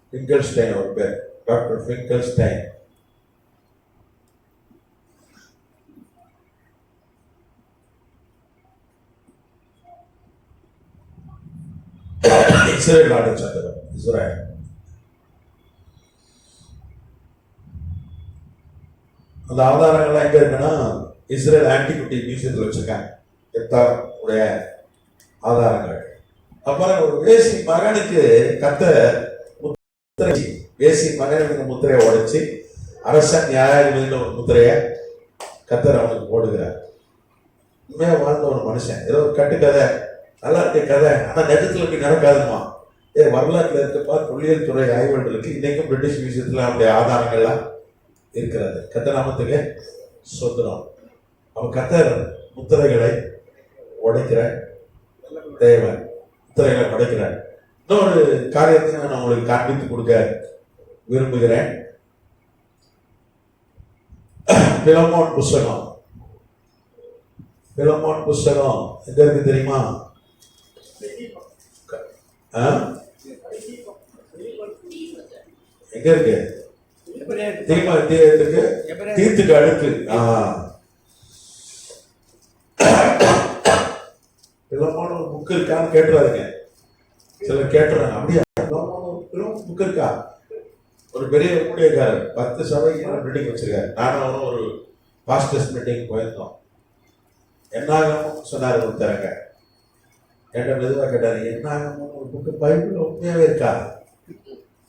ஃபிங்கல்ஸ்டைன் அவர் பேர், டாக்டர் ஃபிங்கல்ஸ்டைன். இஸ்ரேல் நாட்டை சேர்ந்தவர். இஸ்ரேல் அந்த ஆதாரங்கள்லாம் எங்க இருக்குன்னா இஸ்ரேல் ஆன்டிகுட்டி மியூசியத்தில் வச்சிருக்காங்க, எர்த்தா உடைய ஆதாரங்கள். அப்புறம் ஒரு வேசி மகனுக்கு வேசி மகனுக்கு முத்திரையை உடைச்சு அரசன் நியாயாதிபதினு ஒரு முத்திரையை கத்தர் அவனுக்கு போடுகிறார். உண்மையா வாழ்ந்த ஒரு மனுஷன். ஏதோ ஒரு கட்டுக்கதை, நல்லா இருக்க கதை, ஆனா நேரத்தில் இப்படி நடக்காதுமா. வரலாற்றுல இருக்கப்பா, தொல்லியல் துறை ஆய்வுகள் இருக்கு. இன்னைக்கும் பிரிட்டிஷ் மியூசியத்துல அவனுடைய ஆதாரங்கள்லாம் இருக்கிறது. கத்தர் நாமத்துக்கு சொந்தம். அவன் கத்தர் முத்திரைகளை உடைக்கிற தேவன், முத்திரைகளை உடைக்கிறார். இன்னொரு காரியத்தை நான் உங்களுக்கு காண்பித்து கொடுக்க விரும்புகிறேன். பிலமோன் புஸ்தகம், பிலமோன் புஸ்தகம் எங்க இருக்கு தெரியுமா? எங்க இருக்கு? தீர்த்துக்கு அடுத்து. பிலமோன் புக் இருக்கான்னு கேட்டுறாருங்க. சிலர் கேட்டுறாங்க, அப்படியா புக் இருக்கா? ஒரு பெரிய ஊழியக்காரர் 10 சபைக்கு மீட்டிங் வச்சிருக்காரு. நானும் ஒரு பாஸ்டர்ஸ் மீட்டிங் போயிருந்தோம். என்னாகமும் சொன்னார் ஒருத்தரங்க. கேட்ட மெதுவாக கேட்டாரு, என்னாகமும் ஒரு புக்கு பைபிள் உண்மையாவே இருக்கா?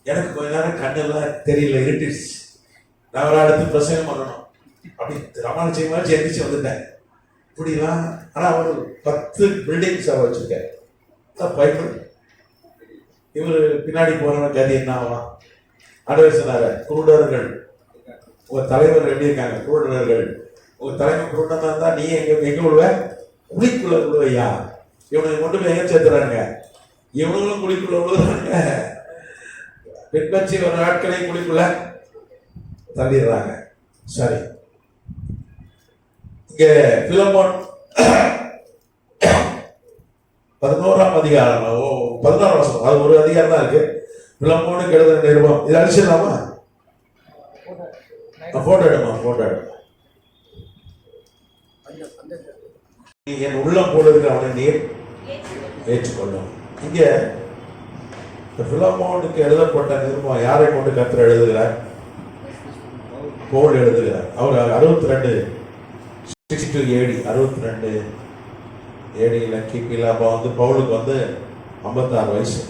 எனக்கு கொஞ்ச நேரம் கண்ணெல்லாம் தெரியல, இருட்டுச்சு. நான் ஒரு அடுத்து பிரசங்கம் பண்ணணும் அப்படி ரமானுஜி மாதிரி எந்திரிச்சு வந்துட்டேன். இப்படிலாம். ஆனா ஒரு 10 பில்டிங்ஸ் அவ வச்சிருக்காரு. பைபிள். இவரு பின்னாடி போறவங்க கதி என்ன ஆகலாம்? ஆண்டவர் சொன்னாரு, குருடர்கள் உங்க தலைவர் எப்படி இருக்காங்க? குருடர்கள். உங்க தலைமை குருடனா இருந்தா நீ எங்க விழுவ? குழிக்குள்ள விழுவையா? இவனுக்கு கொண்டு போய் எங்க சேர்த்துறாங்க? இவனுங்களும் குழிக்குள்ள விழுறாங்க. பின்பற்றி ஒரு நாட்களையும் குழிக்குள்ள தள்ளிடுறாங்க. சரி, இங்க பிலமோன் 11ஆம் அதிகாரம் 16 வருஷம், அது ஒரு அதிகாரம் தான் இருக்கு. பிலமோனுக்கு எழுதுற நிருபம். இது அழிச்சிடலாமா? போட்டோ எடுமா, போட்டோ எடு. என் உள்ளம் போல இருக்கிற அவனை நீர் ஏற்றுக்கொள்ளும். இங்க பிலமோனுக்கு எழுதப்பட்ட நிருபம் யாரை கொண்டு கர்த்தர் எழுதுகிறார்? பவுல் எழுதுகிறார். அவர் 62 AD 62 ADல கிபில அப்போ வந்து பவுலுக்கு வந்து 56 வயசு,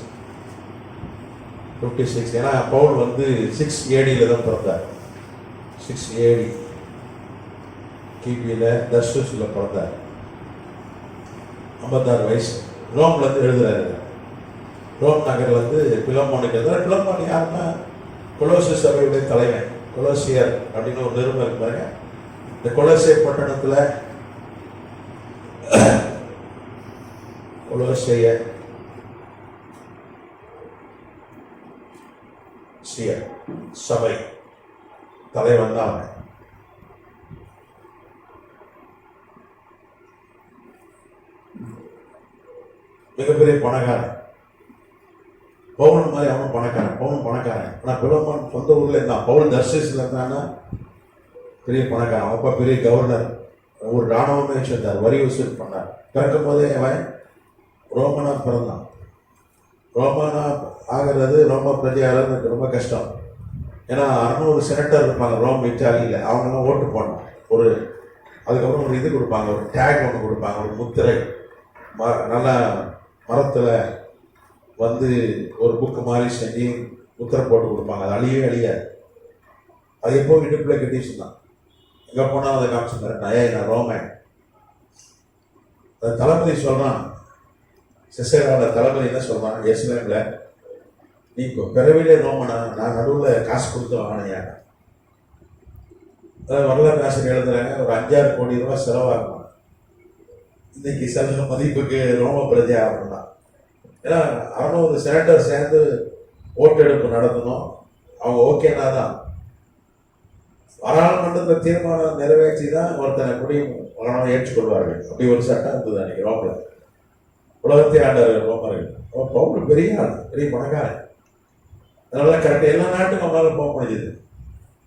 56. ஏன்னா பவுல் வந்து 6 ADல தான் பிறந்தார். 6 AD கிபில தர்சூஸ்ல பிறந்தார். 56 வயசு. ரோம்ல இருந்து எழுதுறாரு. ரோம் நகர்ல இருந்து பிலமோனுக்கு எழுதுறாரு. பிலமோன் யாருன்னா கொலோசை சபையுடைய தலைவன், கொலோசியர் அப்படின்னு ஒரு நிருபம் இருப்பாங்க. இந்த கொலோசை பட்டணத்துல கொலோசைய சபை தலைவன் தான் அவன். மிகப்பெரிய பணக்காரன். பவுன் மாதிரி அவனும் பணக்காரன். பவுன் பணக்காரன். ஆனால் பிலமோன் சொந்த ஊர்ல இருந்தான். பவுல் தர்சீஸ்ல இருந்தான்னா பெரிய பணக்காரன். அப்பா பெரிய கவர்னர், ஒரு ராணுவமே வச்சிருந்தார், வரி வசூல் பண்ணார். பிறக்கும் போதே அவன் ரோமனா பிறந்தான். ரோமனா ஆகிறது, ரோம பிரஜையாளர் ரொம்ப கஷ்டம். ஏன்னா 600 செனட்டர் இருப்பாங்க ரோம் இட்டாலியில். அவங்கெல்லாம் ஓட்டு போடணும். அதுக்கப்புறம் ஒரு இது கொடுப்பாங்க, ஒரு டேக் ஒன்று கொடுப்பாங்க, ஒரு முத்திரை. நல்லா மரத்தில் வந்து ஒரு புக்கு மாதிரி செஞ்சு முத்திரை போட்டு கொடுப்பாங்க. அது அழியாது. அது எப்போ இடுப்பில் கட்டி சொன்னான். எங்கே போனால் அதை காமிச்சுருந்தாரு, நான் ரோமன். அந்த தளபதி சொல்கிறான், சிசேராவோட தளபதி என்ன சொல்கிறான், எஸ்லேமில் நீ இப்போ பிறவிலே ரோமனா, நான் நடுவில் காசு கொடுத்து வாங்கினேன். அதாவது வரலாறு ஆசிரியர் எழுதுறாங்க, ஒரு 5-6 கோடி ரூபாய் செலவாகணும் இன்னைக்கு செலவு மதிப்புக்கு ரோம பிரஜை ஆகணும்னா. ஏன்னா 600 செனட்டர் சேர்ந்து ஓட்டெடுப்பு நடத்தணும். அவங்க ஓகேனா தான் பாராளுமன்றத்தில் தீர்மானம் நிறைவேற்றி தான் ஒருத்தனை குடியும் ஏற்றுக்கொள்வார்கள். அப்படி ஒரு சட்டம் இருந்தது அன்னைக்கு ரோம்ல. உலகத்தை ஆண்டவர் ரோமர்கள். பவுல் பெரிய ஆள், பெரிய பணக்காரன். அதனால கரெக்டாக எல்லா நாட்டுக்கும் நம்மளால போக முடியுது.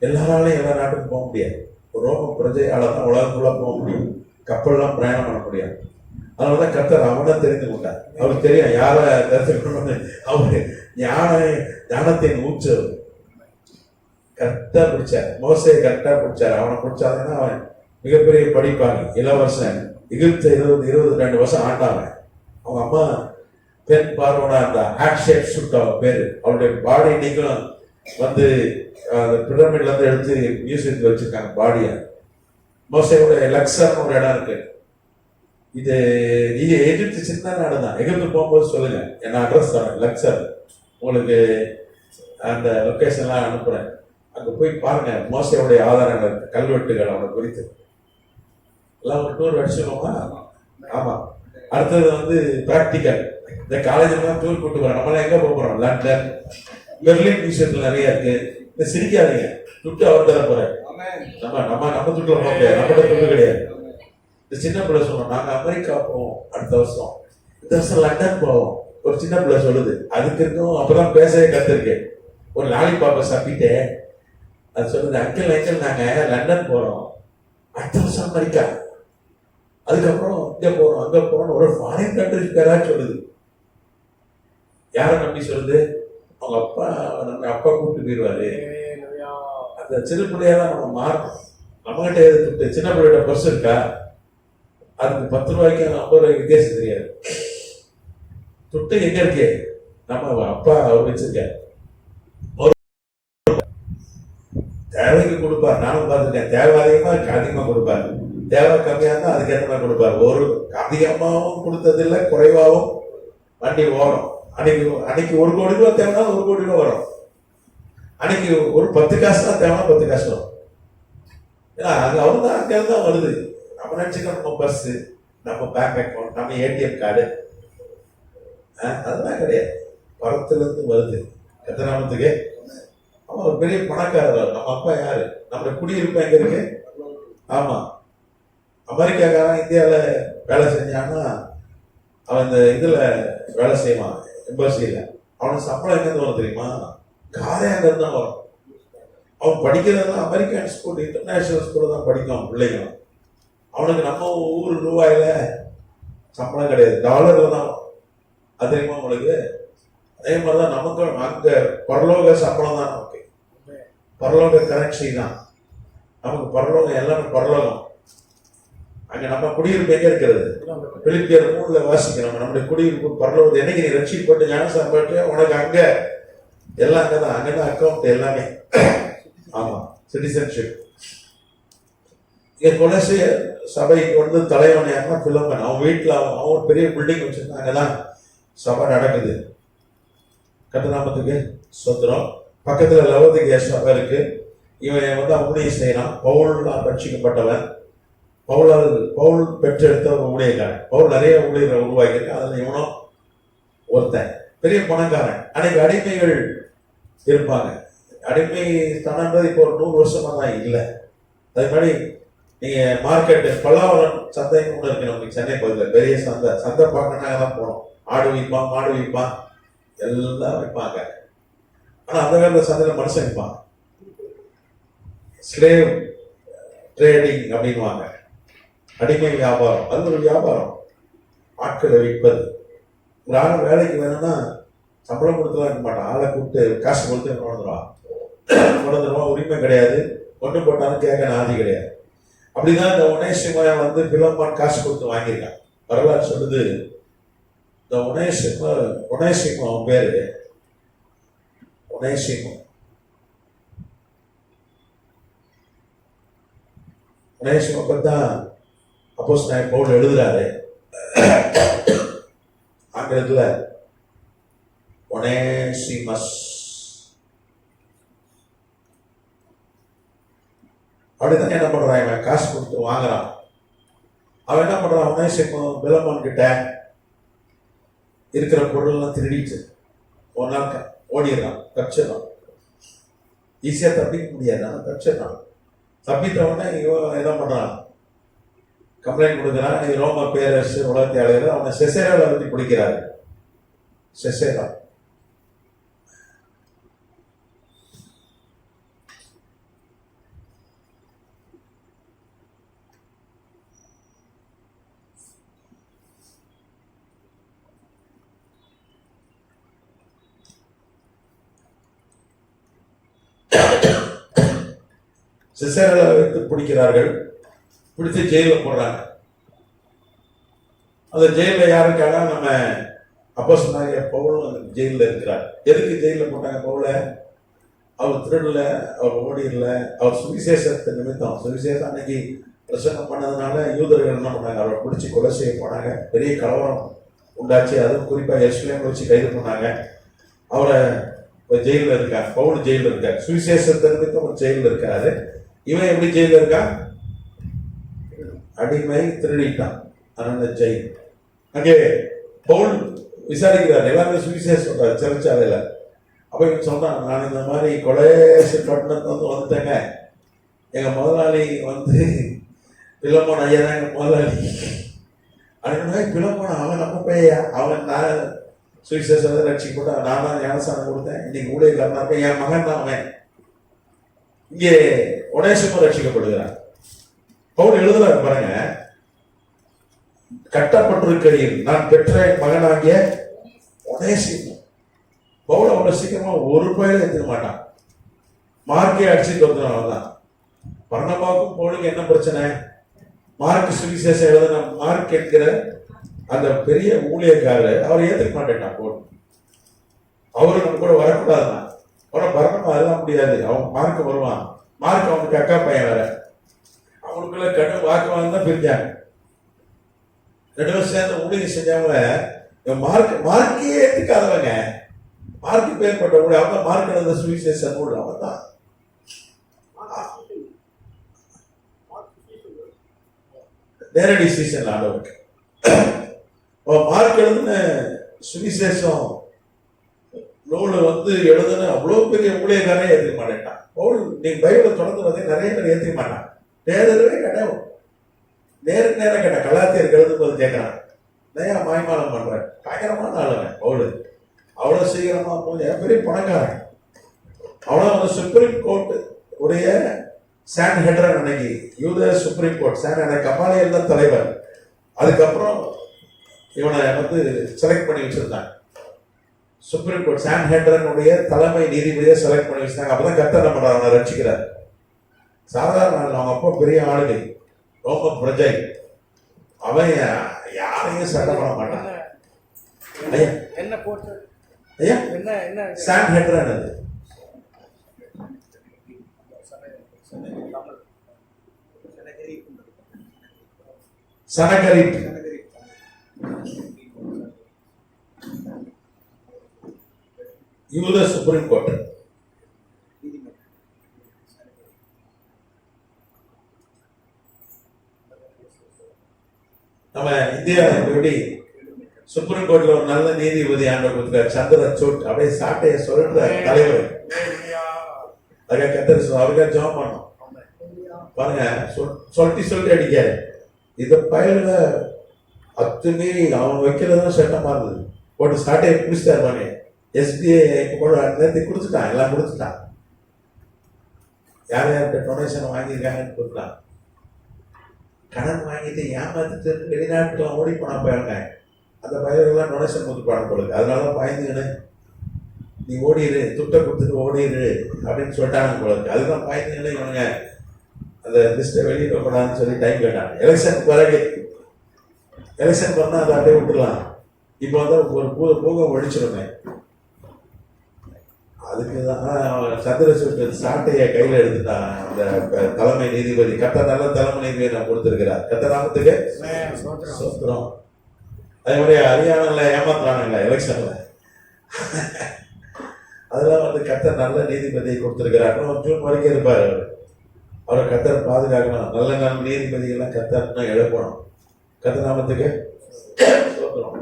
எல்லாராலையும் எல்லா நாட்டுக்கும் போக முடியாது. ஒரு ரோம பிரஜையால தான் உலகத்துக்குள்ள போக முடியும். கப்பல்லாம் பிரயாணம் பண்ண முடியாது. அதனாலதான் கர்த்தர் அவனை தெரிந்து கொண்டார். அவருக்கு தெரியும் யாரை தெரிஞ்சுக்கணும்னு. அவரு ஞானத்தின் ஊற்று கரெக்டா பிடிச்சார். மோசையை கரெக்டா பிடிச்சார். அவனை பிடிச்சாங்கன்னா அவன் மிகப்பெரிய படிப்பாங்க. இளவரசன். எகிப்து 22 வருஷம் ஆண்டாங்க. அவங்க அம்மா பெண் பார்வனா இருந்தா. ஹேட்ஷேப் சுட் அவ பேரு. அவளுடைய பாடி இன்னைக்கும் வந்து பிரமிட்ல இருந்து எடுத்து மியூசியத்தில் வச்சிருக்காங்க பாடியை. மோசையோட லக்ஸர்னு ஒரு இடம் இருக்கு. இது எகிப்து சின்ன நாடு தான். எகிப்து போகும்போது சொல்லுங்க, என்ன அட்ரஸ் தரேன், லக்ஸர். உங்களுக்கு அந்த லொக்கேஷன்லாம் அனுப்புறேன். அங்கே போய் பாருங்க, மோசையோடைய ஆதாரங்கள், கல்வெட்டுகள் அவனை குறித்து எல்லாம் ஒரு டூர் அடிச்சுக்கோமா. ஆமா. அடுத்தது வந்து பிராக்டிக்கல். இந்த காலேஜ்லாம் டூர் கூட்டு போறோம். நம்மளாம் எங்க போறோம்? லண்டன், பெர்லின் மியூசியத்தில் நிறைய இருக்கு. இந்த சிரிக்காதீங்க, துட்டு அவர் தர போறேன். நம்ம துட்டுல போக முடியாது, நம்மளோட துட்டு கிடையாது. இந்த சின்ன பிள்ளை சொன்னோம், நாங்க அமெரிக்கா போவோம் அடுத்த வருஷம், இந்த வருஷம் லண்டன் போவோம். ஒரு சின்ன பிள்ளை சொல்லுது, அதுக்கு இருக்கும். அப்பதான் பேசவே கத்துருக்கேன். ஒரு லாலிபாப்பை சாப்பிட்டு அது சொல்லுது, அங்கிள் நாங்க லண்டன் போறோம் அடுத்த வருஷம் அமெரிக்கா, அதுக்கப்புறம் இங்க போறோம் அங்க போறோம். ஒரு ஃபாரின் கண்ட்ரிஸ் பேரா சொல்லுது. யாரை நம்பி சொல்லுது? அவங்க அப்பா, நம்ம அப்பா கூப்பிட்டு போயிடுவாரு. அந்த சின்ன பிள்ளையாதான் நம்ம மாறணும். நம்மகிட்ட எது சின்ன பிள்ளையோட பர்ஸ் இருக்கா, அதுக்கு 10 ரூபாய்க்கு 50 ரூபாய்க்கு வித்தியாசம் தெரியாது. துட்டு எங்க இருக்கு? நம்ம அப்பா அவர் வச்சிருக்க. தேவைக்கு கொடுப்பார். நானும் பார்த்துருக்கேன். தேவை அதிகமா கொடுப்பாரு. தேவை கம்மியா இருந்தா அதுக்கேற்ற மாதிரி கொடுப்பாரு. ஒரு அதிகமாகவும் கொடுத்ததில்லை, குறைவாகவும் வண்டி ஓடும். அன்னைக்கு 1 கோடி ரூபா தேவைன்னா 1 கோடி ரூபா வரும். அன்னைக்கு ஒரு 10 காசு தான் தேவைன்னா 10 காசு வரும். ஏன்னா அது அவரு தான் அங்கேருந்து தான் வருது. நம்ம நினைச்சுக்க நம்ம பர்ஸ், நம்ம பேங்க் அக்கௌண்ட், நம்ம ஏடிஎம் கார்டு, அதெல்லாம் கிடையாது. பரத்துல இருந்து வருது. எத்தனாமத்துக்கு அவன் ஒரு பெரிய பணக்காரர். நம்ம அப்பா யாரு? நம்மளோட குடியிருப்பு எங்க இருக்கு? ஆமா, அமெரிக்காக்காரன் இந்தியாவில் வேலை செஞ்சான்னா அவன் இந்த இதில் வேலை செய்வான், எம்பசியில். அவனுக்கு சம்பளம் எங்கேருந்து வரும் தெரியுமா? காரே அங்கேருந்து தான் வரும். அவன் படிக்கிறதுலாம் அமெரிக்கன் ஸ்கூல், இன்டர்நேஷனல் ஸ்கூலில் தான் படிக்கும் பிள்ளைங்க. அவனுக்கு நம்ம ஊர் ரூபாயில சம்பளம் கிடையாது, டாலரில் தான். அது தெரியுமா உங்களுக்கு? அதே மாதிரி தான் நமக்கு அங்கே பரலோக சம்பளம் தான். நமக்கு பரலோக கரன்சி தான். நமக்கு பரலோகம் எல்லாமே பரலோகம். அங்க நம்ம குடியிருப்பு எங்க இருக்கிறது? பிலிப்பியர் 3 வாசிக்கிறோம். நம்முடைய குடியிருப்பு பரலோகம். என்னைக்கு நீ ரட்சிக்கப்பட்டு ஞானஸ்நானம் பெற்று உனக்கு அங்க எல்லாம் அங்கதான். அங்கதான் அக்கௌண்ட் எல்லாமே. ஆமா, சிட்டிசன்ஷிப். இங்க கொலோசை சபைக்கு வந்து தலைவன் யாருன்னா பிலோமன். அவன் வீட்டுல அவன் பெரிய பில்டிங் வச்சிருந்தான். அங்கதான் சபை நடக்குது. கட்டநாமத்துக்கு சொந்தரம். பக்கத்துல லவோதிகேயா சபை இருக்கு. இவன் வந்து ஊழியம் செய்யறான். பவுல் ரட்சிக்கப்பட்டவன். பவுல் பெற்றெடுத்த ஒரு ஊழியக்காரன். பவுல் நிறைய ஊழியரை உருவாக்கியிருக்கான். அதுல இவனும் ஒருத்தன் பெரிய பணக்காரன். அன்னைக்கு அடிமைகள் இருப்பாங்க. அடிமை தனன்றது இப்போ ஒரு 100 வருஷமா தான் இல்லை. அதே மாதிரி நீங்க மார்க்கெட்டு பல்லாவரம் சந்தைன்னு ஒன்று இருக்கு நமக்கு சென்னை பகுதியில். பெரிய சந்தை பார்க்கணுன்னா தான் போனோம். ஆடு விற்பான், மாடு விற்பான், எல்லாம் விற்பாங்க. ஆனா அந்த காலத்துல சந்தையில மனுஷன் விற்பான். ஸ்லேவ் ட்ரேடிங் அப்படின்வாங்க. அடிமை வியாபாரம். அது ஒரு வியாபாரம். ஆட்களை விற்பது. ஒரு ஆள் வேலைக்கு வேணும்னா சம்பளம் கொடுத்துலாம் இருக்க மாட்டான். ஆளை கூப்பிட்டு காசு கொடுத்து கொண்டுருவான். உரிமை கிடையாது. கொண்டு போட்டாலும் கேட்க நாதி கிடையாது. அப்படிதான் இந்த ஒனேசிமா வந்து பிலோமான் காசு கொடுத்து வாங்கியிருக்கான். வரலாறு சொல்லுது. இந்த ஒனேசிமா அவன் பேரு ஒனேசிமா. ஒனேசிமா பத்தான் அப்போஸ்தலனாகிய பவுல் எழுதுறாரு ஆங்கிலத்துல. ஒனேசிமஸ் அப்படித்தான் என்ன பண்றான்? இவன் காசு கொடுத்து வாங்குறான். அவன் என்ன பண்றான்? ஒனேசிமா பிலோமான் கிட்ட இருக்கிற பொருள்லாம் திருடிட்டு ஒரு நாள் ஓடிடுறான், தப்பிச்சிடறான். ஈஸியா தப்பிக்க முடியாது, ஆனா தப்பிச்சிடறான். தப்பித்த உடனே இவன் என்ன பண்றான்? கம்ப்ளைண்ட் கொடுக்குறான். இது ரோம பேரரசு உலகத்தை அழைக்கிறது. அவனை செசேரால பற்றி பிடிக்கிறாரு. செசேரா சிசேரால வைத்து பிடிக்கிறார்கள். பிடித்து ஜெயிலில் போடுறாங்க. அந்த ஜெயிலில் யாருக்காக? நம்ம அப்போஸ்தலனாகிய பவுலும் ஜெயிலில் இருக்கிறார். எதுக்கு ஜெயிலில் போட்டாங்க பவுலை? அவர் திருடல, அவர் ஓடிடல, அவர் சுவிசேஷத்தை நிமித்தம். சுவிசேஷம் அன்னைக்கு பிரசங்கம் பண்ணதுனால யூதர்கள் என்ன பண்ணாங்க? அவரை பிடிச்சி கொலை செய்ய போனாங்க. பெரிய கலவரம் உண்டாச்சு. அதுவும் குறிப்பாக எருசலேமில் வச்சு கைது பண்ணாங்க. அவரை ஜெயிலில் இருக்கார். பவுல் ஜெயிலில் இருக்கார். சுவிசேஷத்தை நிமித்தம் அவர் ஜெயிலில் இருக்காரு. இவன் எப்படி ஜெயிலில் இருக்கான்? அடிமை திருடிட்டான். அதனால ஜெயில். அங்கே பவுல் விசாரிக்கிறார். எல்லாமே சுவிசேஷம் சொல்றாரு சிறைச்சாலையில. அப்ப இவன் சொல்றான், நான் இந்த மாதிரி கொலேசு பட்டணத்துல வந்து வந்துட்டேங்க. எங்க முதலாளி வந்து பிலோமோன் ஐயா தான் எங்க முதலாளி. அப்படின்னா பிலோமோன் அவன் நம்ம பையா, அவன் நான் சுவிசேஷத்தை ரட்சிக்க போட்டா நான் தான் ஞானஸ்நானம் கொடுத்தேன். இன்னைக்கு ஊழியக்காரனா இருப்பேன். என் மகன் தான் அவன். இங்கே ஒனேசிமா ரட்சிக்கப்படுகிறான். பவுல் எழுதுறாரு பாருங்க. கட்டப்பட்டிருக்கையில் நான் பெற்ற மகனாகிய ஒனேசிமா. பவுல் அவ்வளவு சீக்கிரமா ஒரு பயில எடுத்துக்க மாட்டான். மார்க்கே அடிச்சுட்டு வந்துடும். தான் பர்னபாவுக்கும் பவுலுக்கு என்ன பிரச்சனை? மார்க் சுவிசேஷம் எழுதின மார்க் என்கிற அந்த பெரிய ஊழியக்காரர் அவரை ஏற்றுக்க மாட்டேன்டான். பவுல் அவரு நம்ம கூட வரக்கூடாதுதான். அவனை பர்னபா அதெல்லாம் முடியாது. அவன் மார்க் வருவான். மார்க் அவனுக்கு அக்கா பையன் வேற. அவங்களுக்குள்ள கடும் வாக்குவாதம் தான் பிரிஞ்சாங்க. 2 பேரும் சேர்ந்து ஊழியம் செஞ்சவங்க மார்க்கே ஏற்றுக்காதவங்க. மார்க்கு பேர் பட்ட ஊழிய அவங்க மார்க் எழுத சுவிசேஷ நூல் அவன் தான். நேரடி சீசன் ஆனவருக்கு மார்க் எழுதுன சுவிசேஷம் நூல் வந்து எழுதுன அவ்வளவு பெரிய ஊழியக்காரே ஏற்றுக்க மாட்டேன்ட்டான். நீங்க பைபிளை தொடர்ந்து வந்து நிறைய பேர் ஏற்றுக்க மாட்டான். பேதவே கிடையாது. நேருக்கு நேரம் கேட்டேன். கலாத்தியர் எழுதும்போது கேட்கறான், ஏன் மாய்மாலம் பண்றேன்? பயங்கரமான ஆளுங்க பவுல். அவ்வளவு சீக்கிரமா போய் பெரிய பணக்காரன். அவ்வளவு ஒரு சுப்ரீம் கோர்ட் உடைய சான் ஹெட்ரன், அன்னைக்கு யூத சுப்ரீம் கோர்ட் சான், அன்னைக்கு கமாலியல் தான் தலைவர். அதுக்கப்புறம் இவனை செலக்ட் பண்ணி வச்சிருந்தாங்க. சுப்ரீம் கோர்ட் சான் ஹெட்ரனுடைய தலைமை நீதிபதியை செலக்ட் பண்ணி வச்சிருந்தாங்க. அப்பதான் கர்த்தர் என்ன பண்றாரு, அவனை ரட்சிக்கிறார். சாதாரண ஆள், அவங்க அப்பா பெரிய ஆளுகை, ரோம பிரஜை. அவன் யாரையும் சண்டை பண்ண மாட்டான். ஐயா என்ன போட்டு ஐயா என்ன என்ன சான் ஹெட்ரன், அது சனகரிப். யூத சுப்ரீம் கோர்ட். நம்ம இந்தியாவில் எப்படி சுப்ரீம் கோர்ட்ல ஒரு நல்ல நீதிபதி ஆண்டு கொடுத்தார், சந்திரசூட். அப்படியே சாட்டையை சொல்ற தலைவர். அதுக்காக கத்தர் அவருக்காக ஜெபம் பண்ணோம். பாருங்க, சொல்லிட்டு அடிக்காரு. இந்த பயல அத்துமீறி அவன் வைக்கிறதும் சட்டமா இருந்தது. போட்டு சாட்டையை குடிச்சிட்டாரு. பாருங்க, எஸ்பிஐ நேரத்தை கொடுத்துட்டான், எல்லாம் கொடுத்துட்டான். யார் யார்கிட்ட டொனேஷன் வாங்கியிருக்காங்கன்னு கொடுத்தான். கடன் வாங்கிட்டு ஏமாத்திட்டு வெளிநாட்டுல ஓடி போனா போயிருங்க. அந்த பயிர்கள்லாம் டொனேஷன் கொடுத்துப்பாங்க போலுக்கு. அதனால பயந்துக்கின்னு நீ ஓடிடு, துட்டை கொடுத்துட்டு ஓடிடு அப்படின்னு சொல்லிட்டாங்க போலுக்கு. அதுதான் பயந்துக்கின்னு இவனுங்க அந்த லிஸ்ட்டை வெளியிடக்கூடாதுன்னு சொல்லி டைம் கேட்டாங்க. எலெக்ஷன் பிறகு எலெக்ஷன் பண்ணால் அதை அப்படியே விட்டுலாம். இப்போ ஒரு பூகம் ஒழிச்சிருமே. அதுக்கு தான் சந்திரசூட் சாட்டையை கையில் எடுத்துட்டான் அந்த தலைமை நீதிபதி. கர்த்தர் நல்ல தலைமை நீதிபதி நான் கொடுத்துருக்கிறார். கர்த்தர் நாமத்துக்கு சோத்திரம். அதே மாதிரி ஹரியானால ஏமாத்துறானுங்களா எலெக்ஷன்ல, அதெல்லாம் கர்த்தர் நல்ல நீதிபதியை கொடுத்துருக்கிறார். ஜூன் வரைக்கும் இருப்பார் அவர். அவரை கர்த்தர் பாதுகாக்கணும். நல்ல நல்ல நீதிபதிகள்லாம் கர்த்தர்னா எழுப்பணும். கர்த்தர் நாமத்துக்கு சோத்திரம்.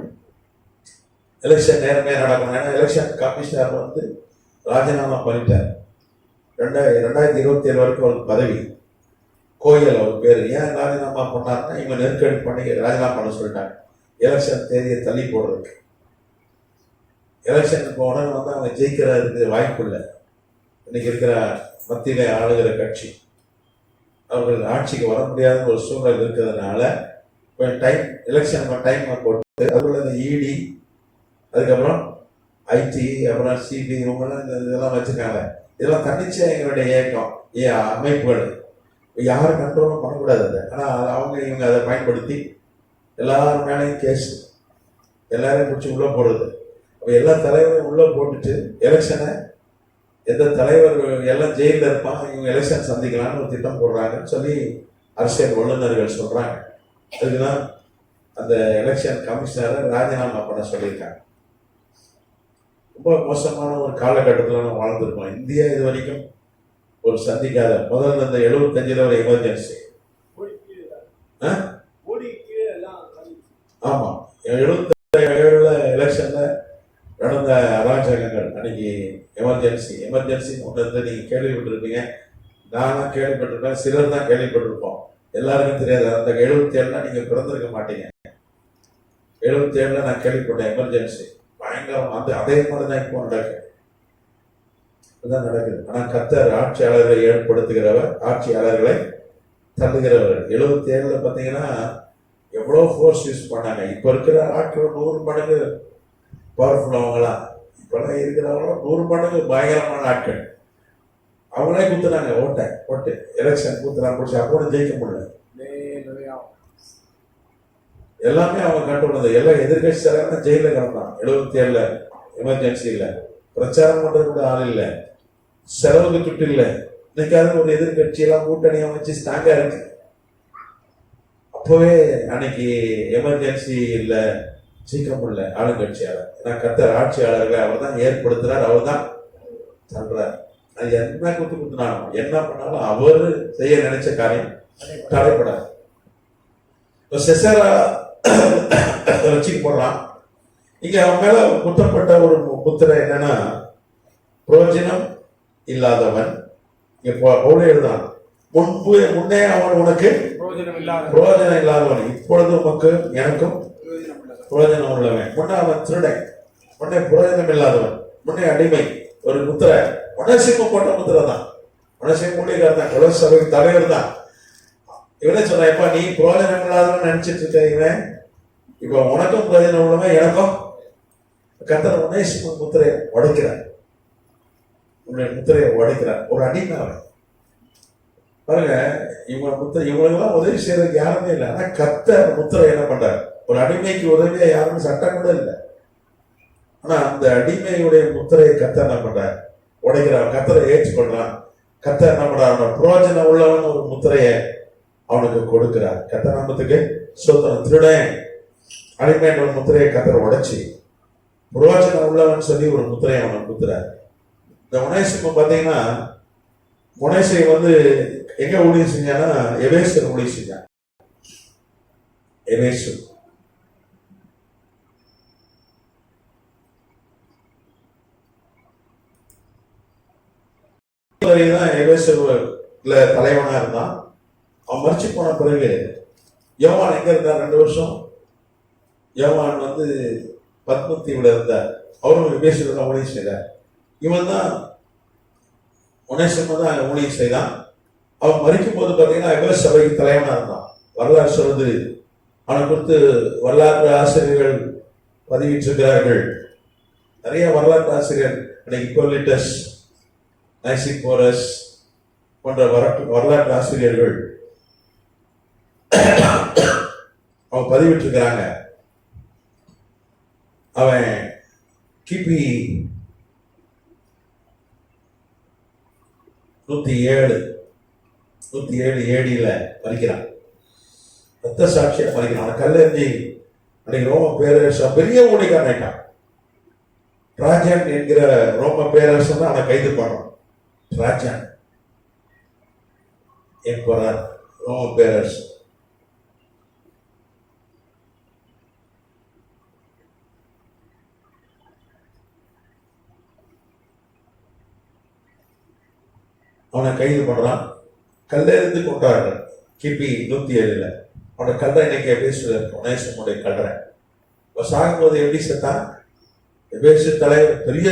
எலெக்ஷன் நேர்மையாக நடக்கணும். ஏன்னா எலெக்ஷன் கமிஷனர் ராஜினாமா பண்ணிட்டார். 2027 வரைக்கும் அவருக்கு பதவி. கோயில் அவர் பேர். ஏன் ராஜினாமா பண்ணாருன்னா இவங்க நெருக்கடி பண்ணி ராஜினாமா பண்ண சொல்லிட்டாங்க. எலெக்ஷன் தேதியை தள்ளி போடுறதுக்கு. எலெக்ஷனுக்கு உடனே அவங்க ஜெயிக்கிறதுக்கு வாய்ப்பு இல்லை. இன்னைக்கு இருக்கிற மத்தியில ஆளுகிற கட்சி அவர்கள் ஆட்சிக்கு வர முடியாத ஒரு சூழல் இருக்கிறதுனால எலெக்ஷன் டைம் போட்டு அதுக்குள்ள இந்த இடி, அதுக்கப்புறம் ஐடி, அப்புறம் சிபி, இவங்கெல்லாம் இதெல்லாம் வச்சிருக்காங்க. இதெல்லாம் தன்னிச்சையா எங்களுடைய இயக்கம் அமைப்புகள் யாரும் கண்ட்ரோலும் பண்ணக்கூடாது அதை. ஆனால் இவங்க அதை பயன்படுத்தி எல்லாரும் மேலேயும் கேஸ், எல்லாரையும் பிடிச்சி உள்ளே போடுறது. அப்போ எல்லா தலைவரையும் உள்ளே போட்டுட்டு எலெக்ஷனை எந்த தலைவர் எல்லாம் ஜெயிலில் இருப்பான், இவங்க எலெக்ஷன் சந்திக்கலான்னு ஒரு திட்டம் போடுறாங்கன்னு சொல்லி அரசியல் வல்லுநர்கள் சொல்கிறாங்க. அதுக்குதான் அந்த எலெக்ஷன் கமிஷனரை ராஜினாமா பண்ண சொல்லியிருக்காங்க. ரொம்ப மோசமான ஒரு காலகட்டத்தில் நம்ம வாழ்ந்துருக்கோம். இந்தியா இது வரைக்கும் ஒரு சந்திக்காத முதல்ல இந்த 75 ஒரு எமர்ஜென்சி. ஆமா, 77 எலெக்ஷன்ல நடந்த அராஜகங்கள். அன்னைக்கு எமர்ஜென்சி ஒன்று நீங்க கேள்விப்பட்டிருப்பீங்க. நானும் கேள்விப்பட்டிருப்பேன், சிலர் தான் கேள்விப்பட்டிருப்போம். எல்லாருக்கும் தெரியாது. அந்த 77 நீங்க பிறந்திருக்க மாட்டீங்க. 77 நான் கேள்விப்பட்டேன் எமர்ஜென்சி. பயங்கரம். அதே மாதிரிதான் இப்போ நடக்குது. ஆனா கர்த்தர் ஆட்சியாளர்களை ஏற்படுத்துகிறவர், ஆட்சியாளர்களை தள்ளுகிறவர். 77 பார்த்தீங்கன்னா எவ்வளவு ஃபோர்ஸ் யூஸ் பண்ணாங்க. இப்ப இருக்கிற ஆட்கள் 100 மடங்கு பவர்ஃபுல். அவங்களாம் இப்பெல்லாம் இருக்கிறவங்களும் 100 மடங்கு பயங்கரமான ஆட்கள். அவங்களே குத்துனாங்க, ஓட்டு எலெக்ஷன் குத்துறாங்க, பிடிச்சி அப்போ ஜெயிக்க முடியல. எல்லாமே அவங்க கண்டுள்ளது. எல்லாம் எதிர்கட்சி தலைவர் ஜெயில கிடந்தான். 77 எமர்ஜென்சி இல்லை, பிரச்சாரம் பண்றது கூட ஆள் இல்லை, செலவுக்கு துட்டு இல்லை. இன்னைக்காவது ஒரு எதிர்கட்சி எல்லாம் கூட்டணி அமைச்சு ஸ்ட்ராங்கா இருக்கு. அப்பவே அன்னைக்கு எமர்ஜென்சி இல்லை, சீக்கிரம் இல்லை ஆளுங்கட்சியாளர். ஏன்னா கர்த்தர் ஆட்சியாளர்களை அவர் தான் ஏற்படுத்துறார், அவர் தான் தள்ளுறார். அது என்ன குத்துனாலும் என்ன பண்ணாலும் அவர் செய்ய நினைச்ச காரியம் தடைப்படாது. செசரா வச்சுக்கு போடுறான். இங்க அவன் மேல குற்றப்பட்ட ஒரு புத்திர என்னன்னா பிரயோஜனம் இல்லாதவன். இங்க பவுல் எழுதான், முன்னே அவன் உனக்கு பிரயோஜனம் இல்லாதவன் இப்பொழுது உமக்கு எனக்கும் பிரயோஜனம் உள்ளவன். முன்னே அவன் திருடன், முன்னே பிரயோஜனம் இல்லாதவன், முன்னே அடிமை, ஒரு முத்திரை. ஒனேசிமும் போட்ட முத்திரை தான். ஒனேசிமும் ஊழியக்காரர் தான், கொலோசை சபைக்கு தலைவர் தான். இவனே சொன்ன, எப்ப நீ பிரயோஜனம் இல்லாதவன் நினைச்சிட்டு இருக்க, இவன் இப்ப உனக்கும் பிரயோஜனம் உள்ளவன் எனக்கும். கர்த்தர் ஒனேசிமும் முத்திரையை உடைக்கிறார், உன்னுடைய முத்திரையை உடைக்கிறார். ஒரு அடிமை அவன். பாருங்க, இவங்களுக்கெல்லாம் உதவி செய்யறதுக்கு யாருமே இல்லை. ஆனா கர்த்தர் முத்திரை என்ன பண்றார்? ஒரு அடிமைக்கு உதவியா யாருமே சட்டம் கூட இல்லை. ஆனா அந்த அடிமையுடைய முத்திரையை கர்த்தர் என்ன பண்றார்? உடைக்கிறான். கர்த்தரை ஏற்றுக்கொள்றான். கர்த்தர் என்ன பண்றார்? அவன் பிரயோஜனம் உள்ளவன் ஒரு முத்திரையை அவனுக்கு கொடுக்கிறார். கர்த்தர் நாமத்துக்கு ஸ்தோத்திரம். திருடன் அடிமைன்ற ஒரு முத்திரையை கர்த்தர் உடைச்சி பிரயோஜனம் உள்ளவன் சொல்லி ஒரு முத்திரையை அவனுக்கு கொடுக்கிறார். இந்த ஒனேசிமு பார்த்தீங்கன்னா, ஒனேசை எங்க ஊழியம் செஞ்சானா எபேசர் ஊழியம் செஞ்சான். எபேசு தான் எபேசர்ல தலைவனா இருந்தான். அவன் மறிச்சு போன பிறகு யோவான் எங்க இருந்தார்? 2 வருஷம் யோவான் பத்மத்தீவுல இருந்தார். அவரும் எபேசர்ல தான் ஊழியம் செய்தார். இவன் தான் ஒனேசிமு தான் ஊழியம் செய்தான். அவன் மறிக்கும் போது பார்த்தீங்கன்னா எபேசு சபைக்கு தலைவனா இருந்தான். வரலாறு சொல்றது, அவனை குறித்து வரலாற்று ஆசிரியர்கள் பதிவிட்டிருக்கிறார்கள். நிறைய வரலாற்று ஆசிரியர், ஹிப்போலிட்டஸ், நைசிபோரஸ் போன்ற வரலாற்று ஆசிரியர்கள் அவன் பதிவிட்டிருக்கிறாங்க. அவன் கிபி 107 ஏடியில மறிக்கிறான். ரத்த சாட்சியா மறிக்கிறான். கல்லெறிஞ்சி அன்னைக்கு ரோம பேரரசன் பெரிய ஊழியக்காரன் ஆயிட்டான். டிராஜன் என்கிற ரோம பேரரசன் தான் அவனை கைது பண்றான். டிராஜன் எம்பரர், ரோம பேரரசன். அவனை கைது பண்றான். கல்லெறிந்து கொண்டார்கள். கிபி 107. அவனோட கல்லை இன்னைக்கு எபேசுல இருக்கும். ஒனேசிமுடைய கல்லறை. சாகும்போது எப்படி செத்தான்? எபேசு தலைவர் பெரிய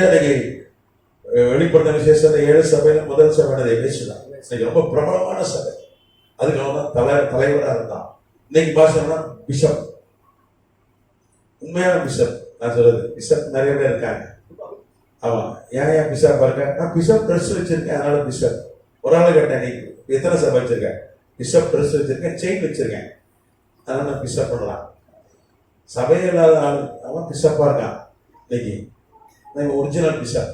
வெளிப்படுத்த விசேஷம் 7 சபையில முதல் சபையானது எபேசு தான். இன்னைக்கு ரொம்ப பிரபலமான சபை. அதுக்கு அவன் தான் தலைவராக இருந்தான். இன்னைக்கு பாஷா பிஷப், உண்மையான பிஷப். நான் சொல்றது பிஷப் நிறைய பேர் இருக்காங்க. ஆமா, ஏன் பிஷப் இருக்க? நான் பிஷப் ட்ரெஸ் வச்சிருக்கேன், அதனால பிஷப். ஒரு ஆளு கேட்டேன், நீ எத்தனை சபை வச்சிருக்கேன்? பிஷப் ட்ரெஸ் வச்சிருக்கேன், செயின் வச்சிருக்கேன், அதனால நான் பிஷப் பண்ணலாம். சபையே இல்லாத ஆள் அவன் பிஷப்பா இருக்கான். இன்னைக்கு ஒரிஜினல் பிஷப்.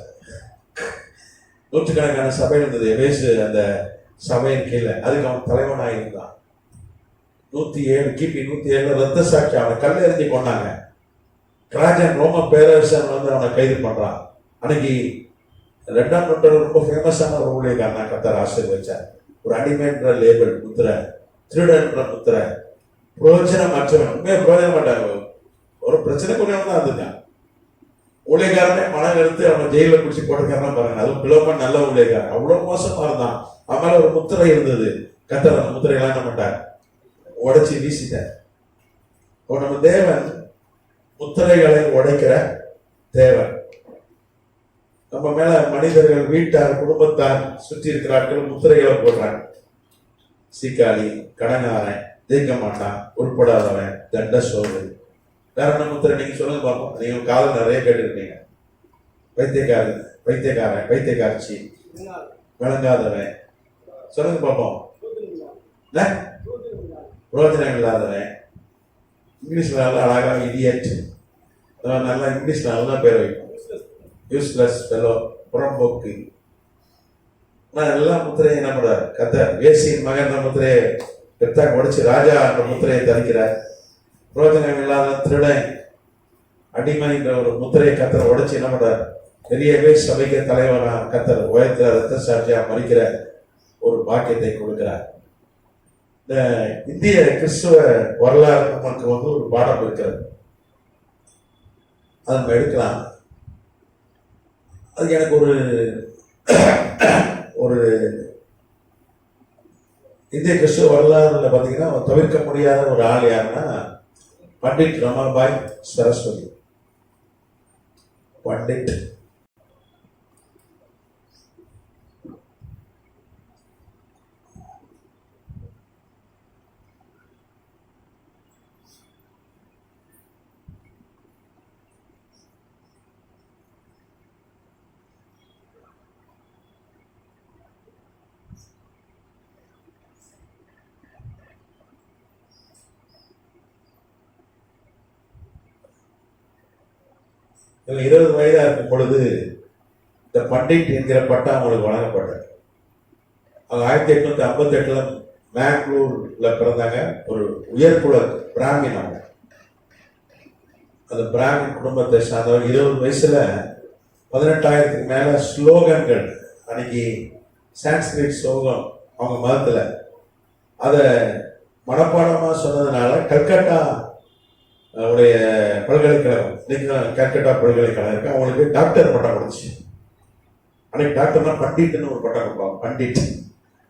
நூற்றுக்கணக்கான சபை இருந்தது எபேசு அந்த சபையின் கீழே. அதுக்கு அவன் தலைவனாக இருந்தான். 107 கிபி 107 ரத்த சாட்சி. அவனை கல்ல எறிஞ்சி கொண்டாங்க. டிராஜன் ரோம பேரரசன் அவனை கைது பண்றான். அன்னைக்கு 2ஆம் நூற்றாண்டு ரொம்ப ஃபேமஸான ஒரு ஊழியக்காரனா கர்த்தர் ஆசீர்வதிச்சார். ஒரு அடிமைன்ற லேபிள் முத்திரை, திருடன்ற முத்திரை, பிரயோஜனம் அற்றவன். உண்மையா பிரயோஜனம் மாட்டாங்க. ஒரு பிரச்சனை கொண்டு தான் இருந்திருக்கான். ஊழியக்காரனே மனம் எடுத்து அவன் ஜெயில பிடிச்சி போட்டுக்காரன் பாருங்க. அதுவும் பிளோமன் நல்ல ஊழியக்காரன். அவ்வளவு மோசமா இருந்தான். அவன் ஒரு முத்திரை இருந்தது. கர்த்தர் அந்த முத்திரையெல்லாம் என்ன பண்ணார்? உடைச்சி வீசிட்டார். நம்ம தேவன் முத்திரைகளை உடைக்கிற தேவன். நம்ம மேல மனிதர்கள், வீட்டார், குடும்பத்தார், சுற்றி இருக்கிறார்கள் முத்திரைகளை போடுறாங்க. சீக்காளி, கடங்காரன், ஜெயிக்க மாட்டான், உட்படாதவன், தண்ட சோறு. வேற என்ன முத்திரை நீங்க சொல்லுங்க பார்ப்போம். நீங்க காலம் நிறைய கேட்டுருக்கீங்க. பைத்தியக்காரன், பைத்தியக்காரச்சி, விளங்காதவன், சொல்லுங்க பார்ப்போம். பிரோஜனம் இல்லாதவன், இங்கிலீஷ்ல நல்லா அழகா இடியட், நல்லா இங்கிலீஷ்ல நல்லா பேர் வைக்கும். யூஸ்லெஸ் ஃபெலோ, புறம்போக்கு. எல்லாம் முத்திரையை என்ன பண்றாரு? கர்த்தர் வேசியின் மகன் முத்திரையை பெத்தாக்கு உடைச்சு ராஜா என்ற முத்திரையை தரிக்கிறார். பிரோஜனம் இல்லாத திருடன், அடிமை என்ற ஒரு முத்திரையை கர்த்தர் உடைச்சு என்ன பண்றார்? பெரியவே சபைக்கு தலைவனா கர்த்தர் உயர்த்த ரத்த சாட்சியா மறிக்கிற ஒரு பாக்கியத்தை கொடுக்கிறார். இந்த இந்திய கிறிஸ்துவ வரலாறு நமக்கு ஒரு பாடம் இருக்கிறது. அதை நம்ம எடுக்கலாம். அது எனக்கு ஒரு இந்திய கிறிஸ்துவ வரலாறுல பார்த்தீங்கன்னா தவிர்க்க முடியாத ஒரு ஆள் யாருன்னா பண்டிட் ரமாபாய் சரஸ்வதி. பண்டிட் இவங்க 20 வயதா இருக்கும் பொழுது இந்த பண்டிட் என்கிற பட்டம் அவங்களுக்கு வழங்கப்பட்டது. அவங்க 1858 மேங்களூர்ல பிறந்தாங்க. ஒரு உயர்குல பிராமின். அவங்க அந்த பிராமின் குடும்பத்தை சார்ந்தவர். 20 வயசுல 18,000க்கு மேல ஸ்லோகன்கள், அன்னைக்கு சான்ஸ்கிரிட் ஸ்லோகம் அவங்க மதத்துல அதை மனப்பாடமா சொன்னதுனால கல்கட்டா உடைய பல்கலைக்கழகம், இன்னைக்கு கல்கட்டா பல்கலைக்கழகம் இருக்கு, அவங்களுக்கு டாக்டர் பட்டம் கொடுத்துச்சு. அன்னைக்கு டாக்டர்னா பண்டிட்னு ஒரு பட்டம் கொடுப்பாங்க. பண்டிட்,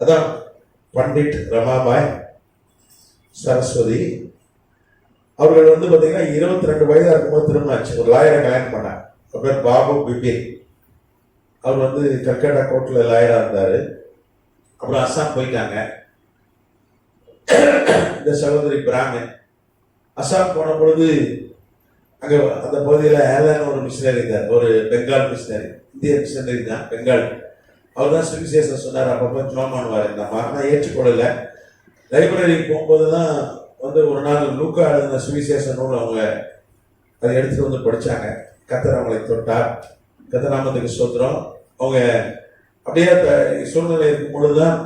அதான் பண்டிட் ரமாபாய் சரஸ்வதி. அவர்கள் வந்து பார்த்தீங்கன்னா 22 வயதா இருக்கும்போது திரும்ப ஆச்சு. ஒரு லாயரை கல்யாணம் பண்ணாங்க. அவர் பேர் பாபு பிபின். அவர் வந்து கல்கட்டா கோர்ட்ல லாயரா இருந்தாரு. அப்புறம் அஸ்ஸாம் போயிட்டாங்க. இந்த சகோதரி பிராமின். அஸ்ஸாம் போன பொழுது அங்க அந்த பகுதியில் ஏர்லான் ஒரு மிஷினரி இருந்தார், ஒரு பெங்கால் மிஷினரி, இந்திய மிஷினரி தான், பெங்கால். அவர் தான் சுவிசேஷம் சொன்னார். அப்பப்போ ஜோம் பண்ணுவார். இந்த மாதிரி நான் ஏற்றுக்கொள்ளலை. லைப்ரரிக்கு போகும்போது தான் வந்து ஒரு நாள் லூக்கா எழுதின சுவிசேஷ நூல் அவங்க அதை எடுத்துட்டு வந்து படிச்சாங்க. கர்த்தர் அவங்களை தொட்டார். கர்த்தர் நாமத்துக்கு ஸ்தோத்திரம். அவங்க அப்படியே சூழ்நிலை இருக்கும் பொழுதுதான்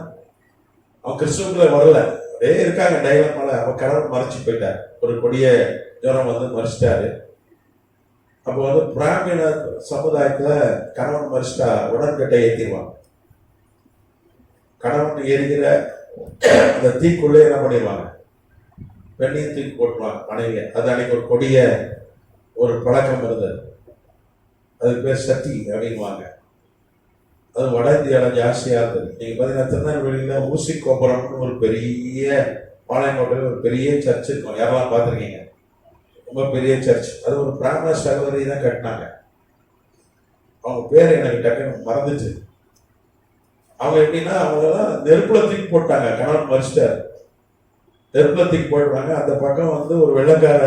அவங்க கிறிஸ்துவங்களை வரல, அப்படியே இருக்காங்க டைலமால. அவன் கணவன் மறைச்சு போயிட்டார். ஒரு கொடிய ஜுரம் வந்து மறைச்சிட்டாரு. அப்போ வந்து பிராமண சமுதாயத்துல கணவன் மறைச்சிட்டா உடன்கட்டை ஏற்றிடுவாங்க. கணவன் எரிகிற அந்த தீக்குள்ளே என்ன பண்ணிடுவாங்க, பெண்ணையும் தூக்கி போட்டுருவாங்க மனைவிய. அது அன்னைக்கு ஒரு கொடிய ஒரு பழக்கம் இருந்தது. அதுக்கு பேர் சத்தி அப்படின்வாங்க. அது வட இந்தியாவில் ஜாஸ்தியாக இருந்தது. நீங்கள் பார்த்தீங்கன்னா திருநெல்வேலியில் ஊசி கோபுரம்னு ஒரு பெரிய பாளையங்கோட்டையில் ஒரு பெரிய சர்ச் இருக்கும். யாரெல்லாம் பார்த்துருக்கீங்க? ரொம்ப பெரிய சர்ச். அது ஒரு பிராமண சகோதரி தான் கட்டினாங்க. அவங்க பேர் எனக்கு டக்குன்னு மறந்துச்சு. அவங்க எப்படின்னா அவங்கெல்லாம் நெருப்புல தூக்கி போட்டாங்க. கணவன் மறிச்சிட்டாரு, நெருப்புல தூக்கி போட்டுறாங்க. அந்த பக்கம் வந்து ஒரு வெள்ளக்கார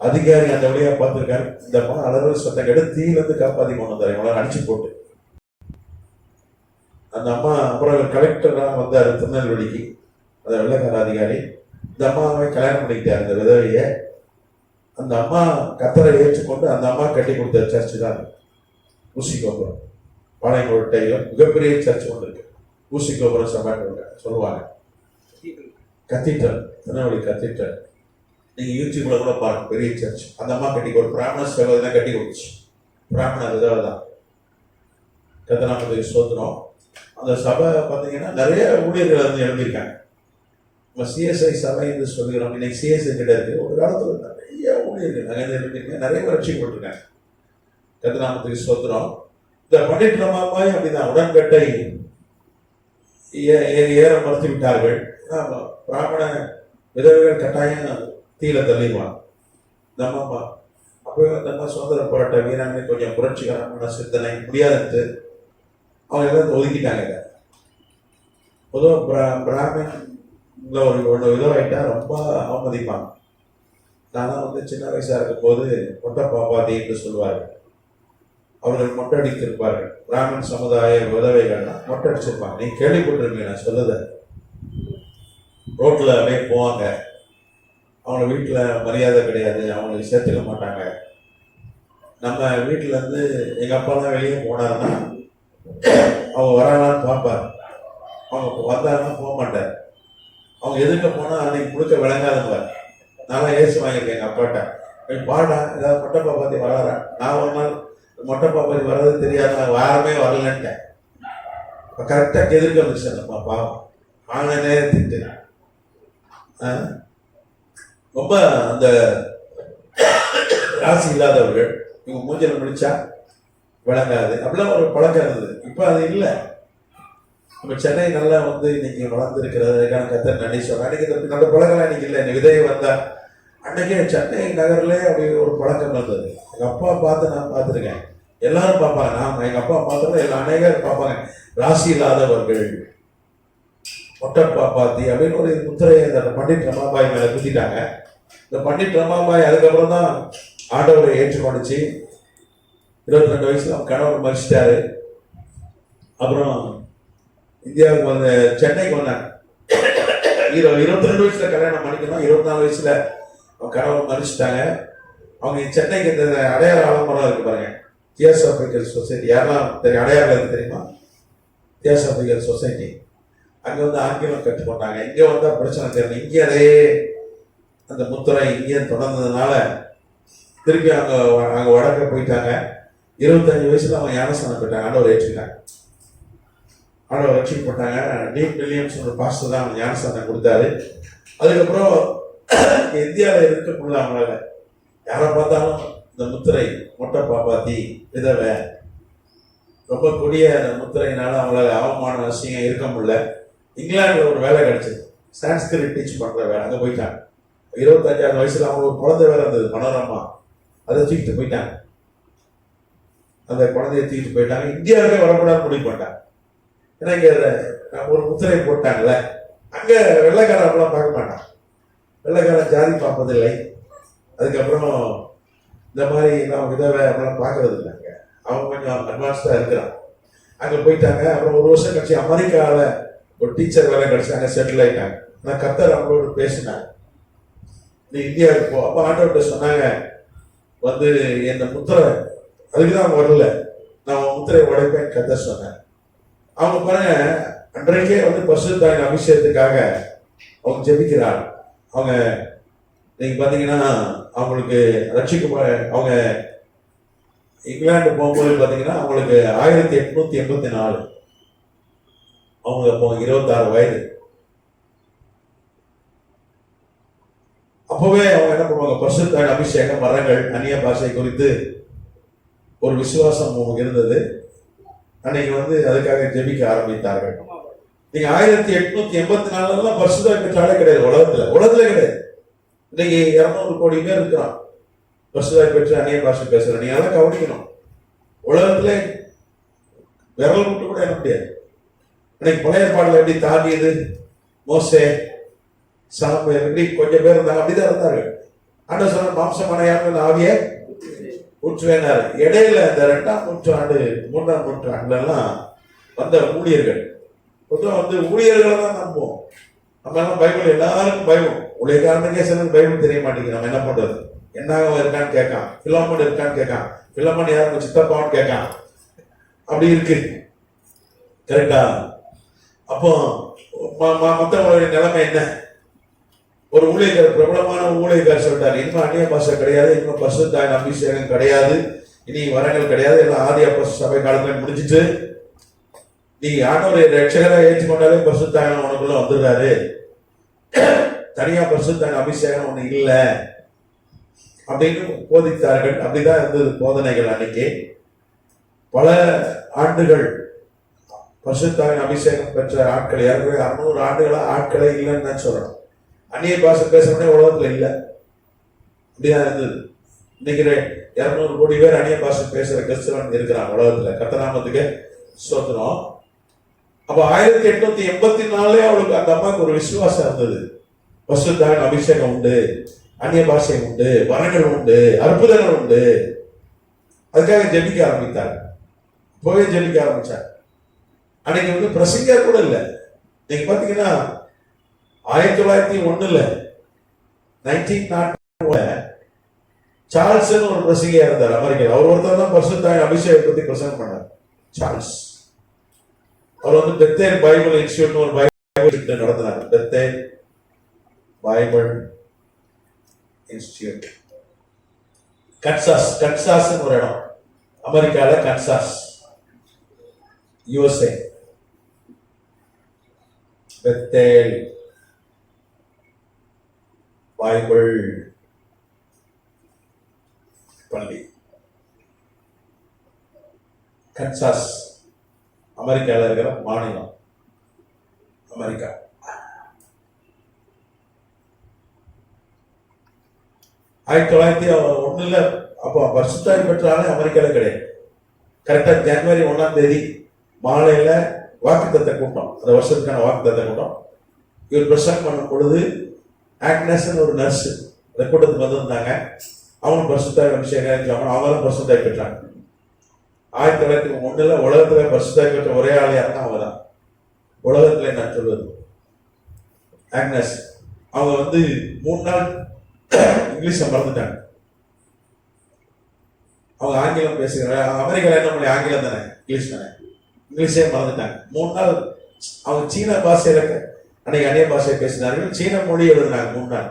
அதிகாரி அந்த வழியா பார்த்துருக்காரு. இந்த அம்மா அளவு சத்தம் கேட்டு தீயிலிருந்து காப்பாற்றி கொண்டு வந்தாரு, இவங்களாம் அடிச்சு போட்டு. அந்த அம்மா அப்புறம் கலெக்டராக வந்தார் திருநெல்வேலிக்கு, அந்த வெள்ளக்கார அதிகாரி. இந்த அம்மாவை கல்யாணம் பண்ணிக்கிட்டார், அந்த விதவைய. அந்த அம்மா கத்தரை ஏற்றுக்கொண்டு அந்த அம்மா கட்டி கொடுத்த சர்ச்சு தான் ஊசி கோபுரம். பாளையங்கோட்டையில் மிகப்பெரிய சர்ச் ஒன்று இருக்கு, ஊசி கோபுரம் சமாளிக்க சொல்லுவாங்க. Cathedral, Tirunelveli cathedral. நீங்க யூடியூப்ல கூட பாருங்க, பெரிய சர்ச். அந்த அம்மா கட்டி ஒரு பிராமண சகோதரி தான் கட்டி கொடுத்துச்சு. பிராமண விதவை தான். கத்தநாமத்துக்கு ஸ்தோத்திரம். அந்த சபை பார்த்தீங்கன்னா நிறைய ஊழியர்கள் வந்து எழுந்திருக்காங்க. நம்ம சிஎஸ்ஐ சபை என்று சொல்கிறோம். இன்னைக்கு சிஎஸ்ஐ கிட்ட இருக்கு. ஒரு காலத்துல நிறைய ஊழியர்கள் நிறைய எழுந்திருக்காங்க, நிறைய பேர் ரட்சிக்கப்பட்டிருக்காங்க. கத்தநாமத்துக்கு ஸ்தோத்திரம். இந்த பண்டிட் ரமாபாய் அப்படிதான் உடன்கட்டை ஏற மறுத்து விட்டார்கள். பிராமண விதவைகள் கட்டாயம் தீல தள்ளிடுவாங்க. நம்ம அப்போ நம்ம சுதந்திர போராட்ட வீராண்மை கொஞ்சம் புரட்சிகரமான சிந்தனை முடியாதுன்ட்டு அவங்க எல்லாம் ஒதுக்கிட்டாங்க. பொதுவாக பிராமின்ல ஒரு விதவாயிட்டா ரொம்ப அவமதிப்பாங்க. நான் வந்து சின்ன வயசா இருக்கும் போது மொட்டை பாப்பாத்தி என்று சொல்வார்கள். அவர்கள் மொட்டை அடித்திருப்பார்கள். பிராமன் சமுதாய விதவைகள்லாம் மொட்டை அடிச்சிருப்பாங்க. நீ கேள்விப்பட்டிருப்பீங்க நான் சொல்லுத. ரோட்ல அப்படியே போவாங்க. அவங்க வீட்டில் மரியாதை கிடையாது, அவங்களுக்கு சேர்த்துக்க மாட்டாங்க. நம்ம வீட்டில் இருந்து எங்கள் அப்பாலாம் வெளியே போனாருன்னா அவங்க வராங்களான்னு பார்ப்பார். அவங்க வந்தாருன்னா போக மாட்டார். அவங்க எதுக்க போனால் அன்னைக்கு முழுக்க விளங்காதவங்க. நான் ஏசு வாங்கியிருக்கேன் எங்கள் அப்பாட்ட. பாடா ஏதாவது மொட்டை பாப்பாத்தி வராறா? நான் ஒரு நாள் மொட்டை பாப்பாத்தி வர்றது தெரியாது, நான் வாரமே வரலன்ட்டேன். கரெக்டாக எதிர்க்க வந்துச்சு நம்ம பாவம். ஆன நேரத்துக்கு ரொம்ப அந்த ராசி இல்லாதவர்கள் இவங்க மூஞ்சில முடிச்சா விளங்காது அப்படிலாம் ஒரு பழக்கம் இருந்தது. இப்போ அது இல்லை. நம்ம சென்னை நல்லா வந்து இன்னைக்கு வளர்ந்துருக்கிறதுக்கான கத்தர் நன்றி சொல்றேன். அன்னைக்கு அந்த பழக்கம் இன்னைக்கு இல்லை. இன்னைக்கு விதையை வந்தா அன்னைக்கே சென்னை நகர்ல அப்படி ஒரு பழக்கம் இருந்தது. எங்க அப்பா பார்த்து நான் பார்த்துருக்கேன். எல்லாரும் பார்ப்பாங்க. நான் எங்க அப்பா பார்த்துருந்தேன். எல்லா அநேகர் பார்ப்பாங்க. ராசி இல்லாதவர்கள், ஒட்டர் பாப்பாத்தி அப்படின்னு ஒரு முத்திரையை அந்த பண்டிட் ரமாபாய் மேல குத்திட்டாங்க. இந்த பண்டிட் ரமாபாய் அதுக்கப்புறம் தான் ஆண்டவரை ஏற்றுக்கொண்டுச்சு. 22 வயசுல அவன் கணவர் மறிச்சிட்டாரு. அப்புறம் இந்தியாவுக்கு வந்து சென்னைக்கு வந்தாங்க. 22 வயசுல கல்யாணம் பண்ணிக்கணும். 24 வயசுல அவன் கணவர் மறிச்சிட்டாங்க. அவங்க சென்னைக்கு இந்த அடையாள ஆலமரம் இருக்கு பாருங்க, தியோசாபிக்கல் சொசைட்டி. யாரெல்லாம் தெரியும் அடையாளம் இருக்கு தெரியுமா? Theosophical society. அங்க வந்து ஆங்கிலம் கற்றுக்கொண்டாங்க. இங்க வந்தா பிரச்சனை தெரியல. இங்கே அதே அந்த முத்திரை இங்கே தொடர்ந்ததுனால திருப்பி அங்க வடக்க போயிட்டாங்க. 25 வயசுல அவங்க ஞானஸ்தானம் போயிட்டாங்க. ஆண்டவர் ஏற்றுக்கிட்டாங்க. ஆண்டவர் ரட்சிக்கப்பட்டாங்க. டீன் வில்லியம்ஸ் ஒரு பாஸ்டர் தான் அவங்க ஞானஸ்தானம் கொடுத்தாரு. அதுக்கப்புறம் இந்தியாவில் இருக்கக்குள்ள அவங்களால யாரை பார்த்தாலும் இந்த முத்திரை, மொட்டை பாப்பாத்தி, விதவை, ரொம்ப கொடிய அந்த முத்திரையினால அவங்களால அவமான அசிங்கம் இருக்க முடியல. இங்கிலாந்துல ஒரு வேலை கிடைச்சது, சான்ஸ்கிரிட் டீச் பண்ற வேலை. அங்கே போயிட்டாங்க. 25ஆவது வயசுல அவங்க ஒரு குழந்தை வேலை இருந்தது, மனோரமா. அதை தூக்கிட்டு போயிட்டாங்க. அந்த குழந்தைய தூக்கிட்டு போயிட்டாங்க. இந்தியாவுக்கே வரக்கூடாது முடிவு பண்ணிட்டாங்க. ஏன்னா இங்க ஒரு முத்திரை போட்டாங்கல்ல, அங்க வெள்ளைக்காரன் அப்படிலாம் பார்க்க மாட்டான். வெள்ளைக்காரன் ஜாதி பார்ப்பதில்லை. அதுக்கப்புறம் இந்த மாதிரி எல்லாம் விதவை அப்படிலாம் பார்க்கறது இல்லைங்க. அவங்க கொஞ்சம் அட்வான்ஸ்டா இருக்கிறான். அங்க போயிட்டாங்க. அப்புறம் ஒரு வருஷம் கழிச்சு அமெரிக்காவில் ஒரு டீச்சர் வேலை கிடைச்சி அங்கே செட்டில் ஆயிட்டாங்க. நான் கத்தர் அவங்களோட பேசினாங்க, நீ இந்தியாவுக்கு போ. அப்போ ஆண்டவர்கிட்ட சொன்னாங்க வந்து என்ன முத்திரை, அதுக்குதான் அவங்க வரல, நான் முத்திரை உடைப்பேன் கத்தர் சொன்னேன். அவங்க பாருங்க, அன்றைக்கே வந்து பரிசுத்தாவின் அபிஷேகத்துக்காக அவங்க ஜெபிக்கிறாங்க. அவங்க நீங்க பாத்தீங்கன்னா அவங்களுக்கு ரட்சிக்கப்பட அவங்க இங்கிலாந்து போகும்போது பாத்தீங்கன்னா அவங்களுக்கு 1884, அவங்க அப்போ 26 வயது. அப்பவே அவங்க என்ன பண்ணுவாங்க, பரிசுத்தாவின் அபிஷேகம், வரங்கள், அந்நிய பாஷை குறித்து ஒரு விசுவாசம் இருந்தது. அன்னைக்கு வந்து அதுக்காக ஜெபிக்க ஆரம்பித்தார்கள். நீங்க 1884 பரிசுத்தாவி பெற்றாலே கிடையாது உலகத்துல கிடையாது. இன்னைக்கு 200 கோடி பேர் இருக்கிறான் பரிசுத்தாவி பெற்று அந்நிய பாஷை பேசுற. நீங்க அதெல்லாம் கவனிக்கணும். உலகத்துல விரல் விட்டு கூட என்ன முடியாது. இன்னைக்கு பழைய பாடல எப்படி தாவியது, மோசே, சாம்பு எப்படி கொஞ்சம் பேர் இருந்தாங்க, அப்படிதான் இருந்தாரு. ஆண்டவர் சொன்ன மாம்சமான யாருமே ஆவிய ஊற்றுவேனாரு. இடையில இந்த 2ஆம் நூற்றாண்டு 3ஆம் நூற்றாண்டுல எல்லாம் வந்த ஊழியர்கள் பொதுவாக வந்து ஊழியர்களை தான் நம்புவோம். நம்ம எல்லாம் பைபிள் எல்லாருக்கும் பைபிள், ஊழியக்காரனுக்கே சில பைபிள் தெரிய மாட்டேங்குது. நம்ம என்ன பண்றது? என்னாக இருக்கான்னு கேட்கான், பிலோமன் இருக்கான்னு கேட்கான், பிலோமன் யாரும் சித்தப்பான்னு கேட்கான். அப்படி இருக்கு, கரெக்டா? அப்போ மற்றவங்களுடைய நிலைமை என்ன? ஒரு ஊழியர், பிரபலமான ஊழியர் சொல்லிட்டாரு, இன்னும் அந்நிய பாஷை கிடையாது, இன்னும் பரிசுத்தாவின் அபிஷேகம் கிடையாது, இனி வரங்கள் கிடையாது, எல்லாம் ஆதி அப்போஸ்தலர் சபை காலத்துல முடிஞ்சிட்டு, நீ ஆண்டவரை ரட்சகரா ஏற்றுக்கொண்டாலே பரிசுத்தாவின் உனக்குள்ள வந்துடுறாரு, தனியா பரிசுத்தாவின் அபிஷேகம் ஒண்ணு இல்ல அப்படின்னு போதித்தார்கள். அப்படிதான் இருந்தது போதனைகள். அன்னைக்கு பல ஆண்டுகள் பரிசுத்தாவின் அபிஷேகம் பெற்ற ஆட்கள், ஏற்கனவே 600 ஆண்டுகளா ஆட்களே இல்லைன்னு தான் சொல்லணும். அந்நிய பாஷை பேசுறதே உலகத்துல இல்லை, அப்படிதான் இருந்தது. இன்னைக்கு 200 கோடி பேர் அந்நிய பாஷை பேசுற கிறிஸ்தவன் இருக்கிறாங்க உலகத்துல. கர்த்தநாமத்துக்கு ஸ்தோத்திரம். அப்ப 1884 அவளுக்கு அந்த அம்மாவுக்கு ஒரு விசுவாசம் இருந்தது. பரிசுத்தாவின் அபிஷேகம் உண்டு, அந்நிய பாஷை உண்டு, வரங்கள் உண்டு, அற்புதங்கள் உண்டு. அதுக்காக ஜெபிக்க ஆரம்பித்தார். போய் ஜெபிக்க ஆரம்பிச்சார். அன்னைக்கு வந்து பிரசங்கர் கூட இல்லை. நீங்க பாத்தீங்கன்னா 1901 1901 சார்ல்ஸ் ஒரு பிரசங்கியா இருந்தார் அமெரிக்கா. அவர் ஒருத்தர் தான் பரிசுத்தாவின் அபிஷேகம் பத்தி பிரசங்கம் பண்ணார். சார்ல்ஸ் அவர் வந்து பெத்தேல் பைபிள் இன்ஸ்டிடியூட் ஒரு பைபிள் நடத்தினார். பெத்தேல் பைபிள் இன்ஸ்டிடியூட், கன்சாஸ் ஒரு இடம் அமெரிக்கால, கன்சாஸ், யுஎஸ்ஏ. பெத்தேல் பைபிள் பள்ளி, கன்சாஸ், அமெரிக்காவில் இருக்கிற மாநிலம். அமெரிக்கா. ஆயிரத்தி தொள்ளாயிரத்தி ஒண்ணுல அப்போ பரிசுத்தாய் பெற்றாலே அமெரிக்கால கிடையாது. கரெக்டா ஜனவரி 1ஆம் தேதி மாலையில வாக்குத்தத்த கூட்டம், அந்த வருஷத்துக்கான வாக்குத்தத்த கூட்டம். இவர் பிரசங்கம் பண்ணும் பொழுது ஆக்னஸ் ஒரு நர்ஸ் அந்த கூட்டத்துக்கு வந்திருந்தாங்க. அவங்க பரிசுத்தாய் அபிஷேகம் அவங்களும் பரிசுத்தாய் பெற்றாங்க. 1901 உலகத்துல பரிசுத்தாய் பெற்ற ஒரே ஆள் யாருன்னா அவங்க தான். உலகத்துல நான் சொல்வது ஆக்னஸ். அவங்க 3 நாள் இங்கிலீஷை மறந்துட்டாங்க. அவங்க ஆங்கிலம் பேசுகிறாங்க. அமெரிக்கால என்ன பண்ணி ஆங்கிலம் தானே, இங்கிலீஷ் தானே, இங்கிலீஷே மறந்துட்டாங்க. 3 நாள் அவங்க சீன பாஷையில அன்னைக்கு அந்நிய பாஷையை பேசினார்கள். சீன மொழி எழுதினாங்க 3 நாள்.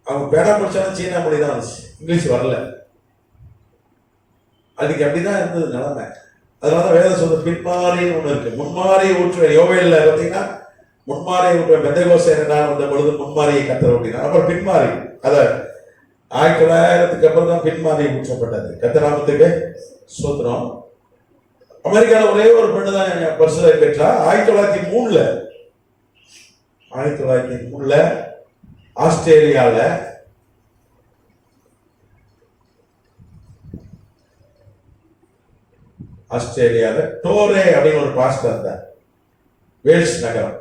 அவங்க பேடா படிச்சாலும் சீனா மொழி தான் வந்துச்சு, இங்கிலீஷ் வரல. அதுக்கு அப்படிதான் இருந்தது நிலைமை. அதனால வேத சொல்ற பின்மாறின்னு ஒண்ணு இருக்கு. முன்மாறி ஊற்றுவேன். யோவேல்ல பார்த்தீங்கன்னா முன்மாறியை ஊற்றுவேன். பெந்தகோஸ்தே வந்த பொழுது முன்மாரியை கத்தர் ஊட்டினார். அப்புறம் பின்மாறி, அத 1900க்கு அப்புறம் தான் பின்மாறி ஊற்றப்பட்டது. கத்தராமத்துக்கு சோத்திரம். அமெரிக்கால ஒரே ஒரு பெண்ணு தான் பரிசுத்தை பெற்றா. 1903 ஆஸ்திரேலியால டோரே அப்படின்னு ஒரு பாஸ்டர் இருந்தார். வேல்ஸ் நகரம்,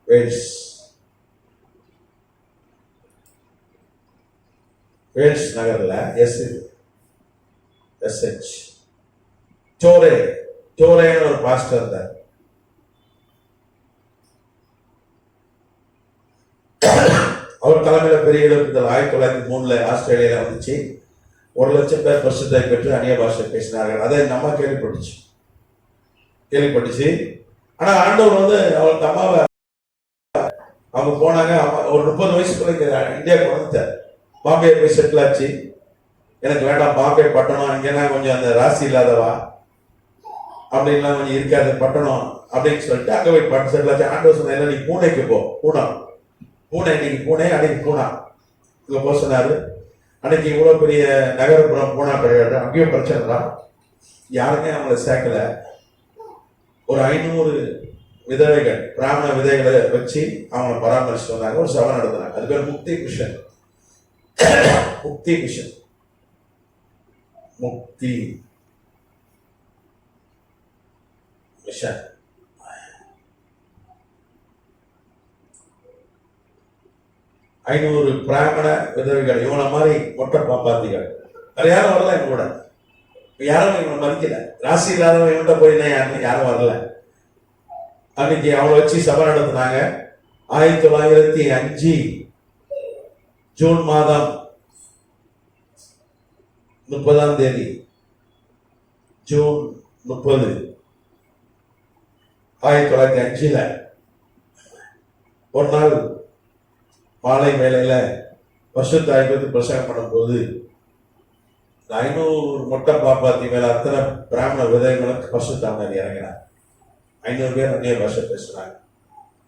வேல்ஸ் நகர்ல எஸ்ஹெச் டோரேன்னு ஒரு பாஸ்டர் இருந்தார். அவர் தலைமையில பெரிய எழுப்புதல் 1903 ஆஸ்திரேலியால வந்துச்சு. 1 லட்சம் பேர் பரிசுத்தை பெற்று அந்நிய பாஷை பேசினார்கள். அதை நம்ம கேள்விப்பட்டுச்சு. ஆனா ஆண்டவர் அவர் அம்மாவை அவங்க போனாங்க. ஒரு 30 வயசுக்குள்ள இந்தியாவுக்கு வந்துட்டார். பாம்பே போய் செட்டில் ஆச்சு. எனக்கு வேண்டாம் பாம்பே பட்டணம், இங்கன்னா கொஞ்சம் அந்த ராசி இல்லாதவா அப்படின்லாம் கொஞ்சம் இருக்காது பட்டணம் அப்படின்னு சொல்லிட்டு அங்க போய் பட்டு செட்டில் ஆச்சு. ஆண்டவர் சொன்ன நீ பூனைக்கு போ, பூனை இன்னைக்கு பூனை அன்னைக்கு பூனா இங்க போக சொன்னாரு. அன்னைக்கு இவ்வளவு பெரிய நகரப்புறம் பூனா கிடையாது, அங்கேயும் பிரச்சனை தான். யாருமே அவங்கள சேர்க்கல. ஒரு 500 விதவைகள், பிராமண விதைகளை வச்சு அவங்களை பராமரிச்சு வந்தாங்க. ஒரு சபை நடத்தினாங்க. அது பேர் முக்தி மிஷன். முக்தி 500 பிராமண விதவைகள், இவனை மாதிரி மொட்டை பாப்பாத்திகள். வேற யாரும் வரல இவங்க கூட. யாரும் இவனை மதிக்கல. ராசி இல்லாதவன் இவன்கிட்ட போயிருந்தேன் யாரும் வரல. அன்னைக்கு அவளை வச்சு சபை நடத்தினாங்க. 1905 ஜூன் மாதம் 30ஆம் தேதி, ஜூன் 30, 1905 ஒரு நாள் மாலை வேளையில பரிசுத்தாய் பிரசங்கம் பண்ணும் போது 500 மொட்டை பாப்பாத்தி மேல அத்தனை பிராமண விதங்களுக்கு பரிசுத்தாவியார் இறங்கினார். 500 பேர் அந்நிய பாஷை பேசினாங்க.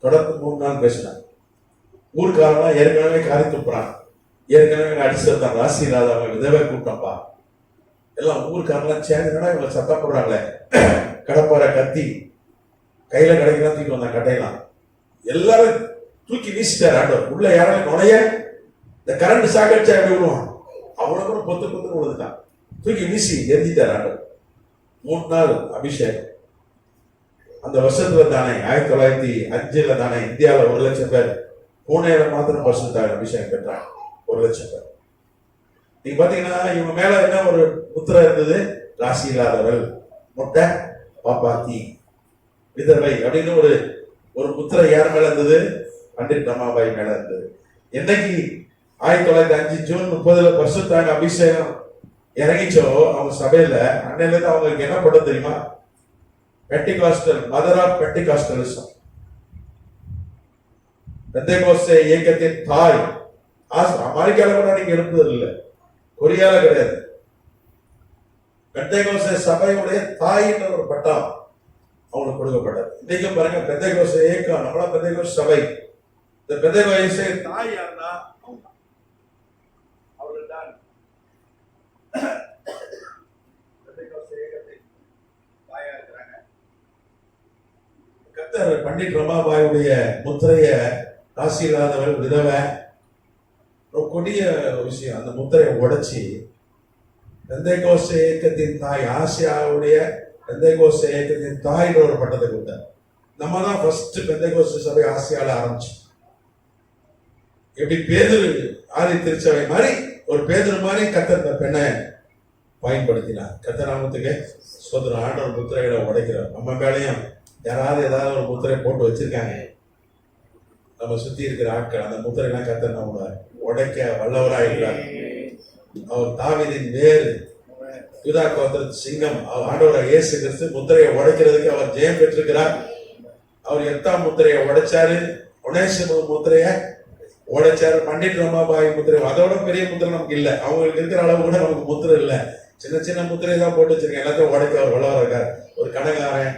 தொடர்ந்து 3 நாள் பேசினாங்க. ஊர்க்காரன் ஏற்கனவே காரி துப்புறான், ஏற்கனவே அடிச்சுதான் ராசி இல்லாதவங்க விதவை கூட்டம்பா. எல்லாம் ஊருக்காரெல்லாம் சேர்ந்துனா இவங்க சத்தம் போடுறாங்களே, கடப்பாறை கத்தி கையில கிடைக்கலாம் தூக்கி வந்தாங்க. கட்டையெல்லாம் எல்லாரும் தூக்கி வீசிட்டார் ஆண்டவர். உள்ள யாராலும் நுழைய இந்த கரண்ட் சாக்கடிச்சா எப்படி விடுவான், அவனை கூட பொத்து விழுந்துட்டான். தூக்கி வீசி எரிஞ்சிட்டார் ஆண்டவர். 3 நாள் அபிஷேகம். அந்த வருஷத்துல தானே 1905 தானே இந்தியாவில் 1 லட்சம் பேர், பூனேல மாத்திரம் பரிசுத்தாய் அபிஷேகம் பெற்றாங்க. 1 லட்சம் பேர். நீங்க பாத்தீங்கன்னா இவங்க மேல என்ன ஒரு முத்திரை இருந்தது, ராசி இல்லாதவள், மொட்டை பாப்பாத்தி, விதவை அப்படின்னு ஒரு முத்திரை யார் மேல இருந்தது, பண்டிட் ரமாபாய் மேல இருந்தது. என்னைக்கு 1905 ஜூன் 30 பரிசுத்தாய் அபிஷேகம் இறங்கிச்சோ அவங்க சபையில, அன்னையில இருந்து அவங்களுக்கு என்ன பண்றது தெரியுமா, பெண்டிகாஸ்டல், மதர் ஆஃப் பெண்டிகாஸ்டலிசம், பெந்தேகோஸ்தே இயக்கத்தின் தாய். அமெரிக்கால கூட நீங்க எழுப்புதல் இல்லை, கொரியால கிடையாது. பெந்தேகோஸ்தே சபையுடைய தாயின்ற ஒரு பட்டம் அவங்களுக்கு கொடுக்கப்பட்டது. இன்னைக்கும் பாருங்க பெந்தேகோஸ்தே இயக்கம், நம்மளா பெந்தேகோஸ்தே சபை. இந்த பெந்தேகோஸ்தே தாய் யாருன்னா அவர்கள் தான் பெந்தேகோஸ்தே இயக்கத்தின் தாயா இருக்கிறாங்க. கர்த்தர் பண்டிட் ரமாபாயுடைய முத்திரைய ராசி இல்லாதவள் விதவை ஒரு கொடிய விஷயம். அந்த முத்திரையை உடைச்சி பெந்தைகோஸ்த இயக்கத்தின் தாய், ஆசியாவுடைய பெந்தைகோஸ்த இயக்கத்தின் தாய்ன்ற ஒரு பட்டத்தை கொடுத்தார். நம்ம தான் ஃபர்ஸ்ட் பெந்தைகோஸ்த சபை ஆசியால ஆரம்பிச்சு. எப்படி பேதுரு ஆதி திருச்சபை மாதிரி ஒரு பேதுரு மாதிரி கர்த்தர் இந்த பெண்ணை பயன்படுத்தினார். கர்த்தர் நாமத்துக்கு ஸ்தோத்திரம். ஆண்டவர் முத்திரைகளை உடைக்கிறார். நம்ம மேலையும் யாராவது ஏதாவது ஒரு முத்திரை போட்டு வச்சிருக்காங்க, நம்ம சுத்தி இருக்கிற ஆட்கள், அந்த முத்திரைலாம் கர்த்தர் நம்ம உடைக்க வல்லவராயிருக்கிறார். அவர் தாவீதின் வேறு, யூதா கோத்திரத்து சிங்கம், அவர் ஆண்டவராகிய இயேசு கிறிஸ்து முத்திரையை உடைக்கிறதுக்கு அவர் ஜெயம் பெற்றிருக்கிறார். அவர் எத்தாம் முத்திரையை உடைச்சாரு, ஒனேசிமு முத்திரைய உடைச்சாரு, பண்டிட் ரமாபாய் முத்திரை. அதோட பெரிய முத்திரை நமக்கு இல்லை. அவங்களுக்கு இருக்கிற அளவு கூட நமக்கு முத்திரை இல்லை. சின்ன சின்ன முத்திரை தான் போட்டு வச்சிருக்கேன். எல்லாத்தையும் உடைக்க அவர் வல்லவராக இருக்கார். ஒரு கடைக்காரன்,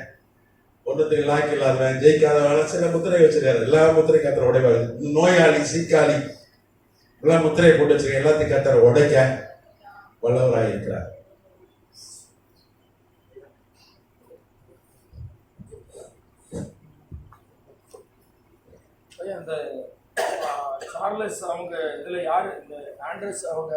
ஒன்றுத்துக்கு லாய்க்கு இல்லாதவன், ஜெயிக்காதவன், சில முத்திரை வச்சிருக்காரு. எல்லா முத்திரை கத்தரை உடைவாரு. நோயாளி, சீக்காளி, எல்லா முத்திரையை போட்டு வச்சிருக்கேன். எல்லாத்தையும் கத்தரை உடைக்க வல்லவராக இருக்கிறார். அந்த சார்லஸ் அவங்க இதுல யாரு, இந்த ஆண்ட்ரஸ் அவங்க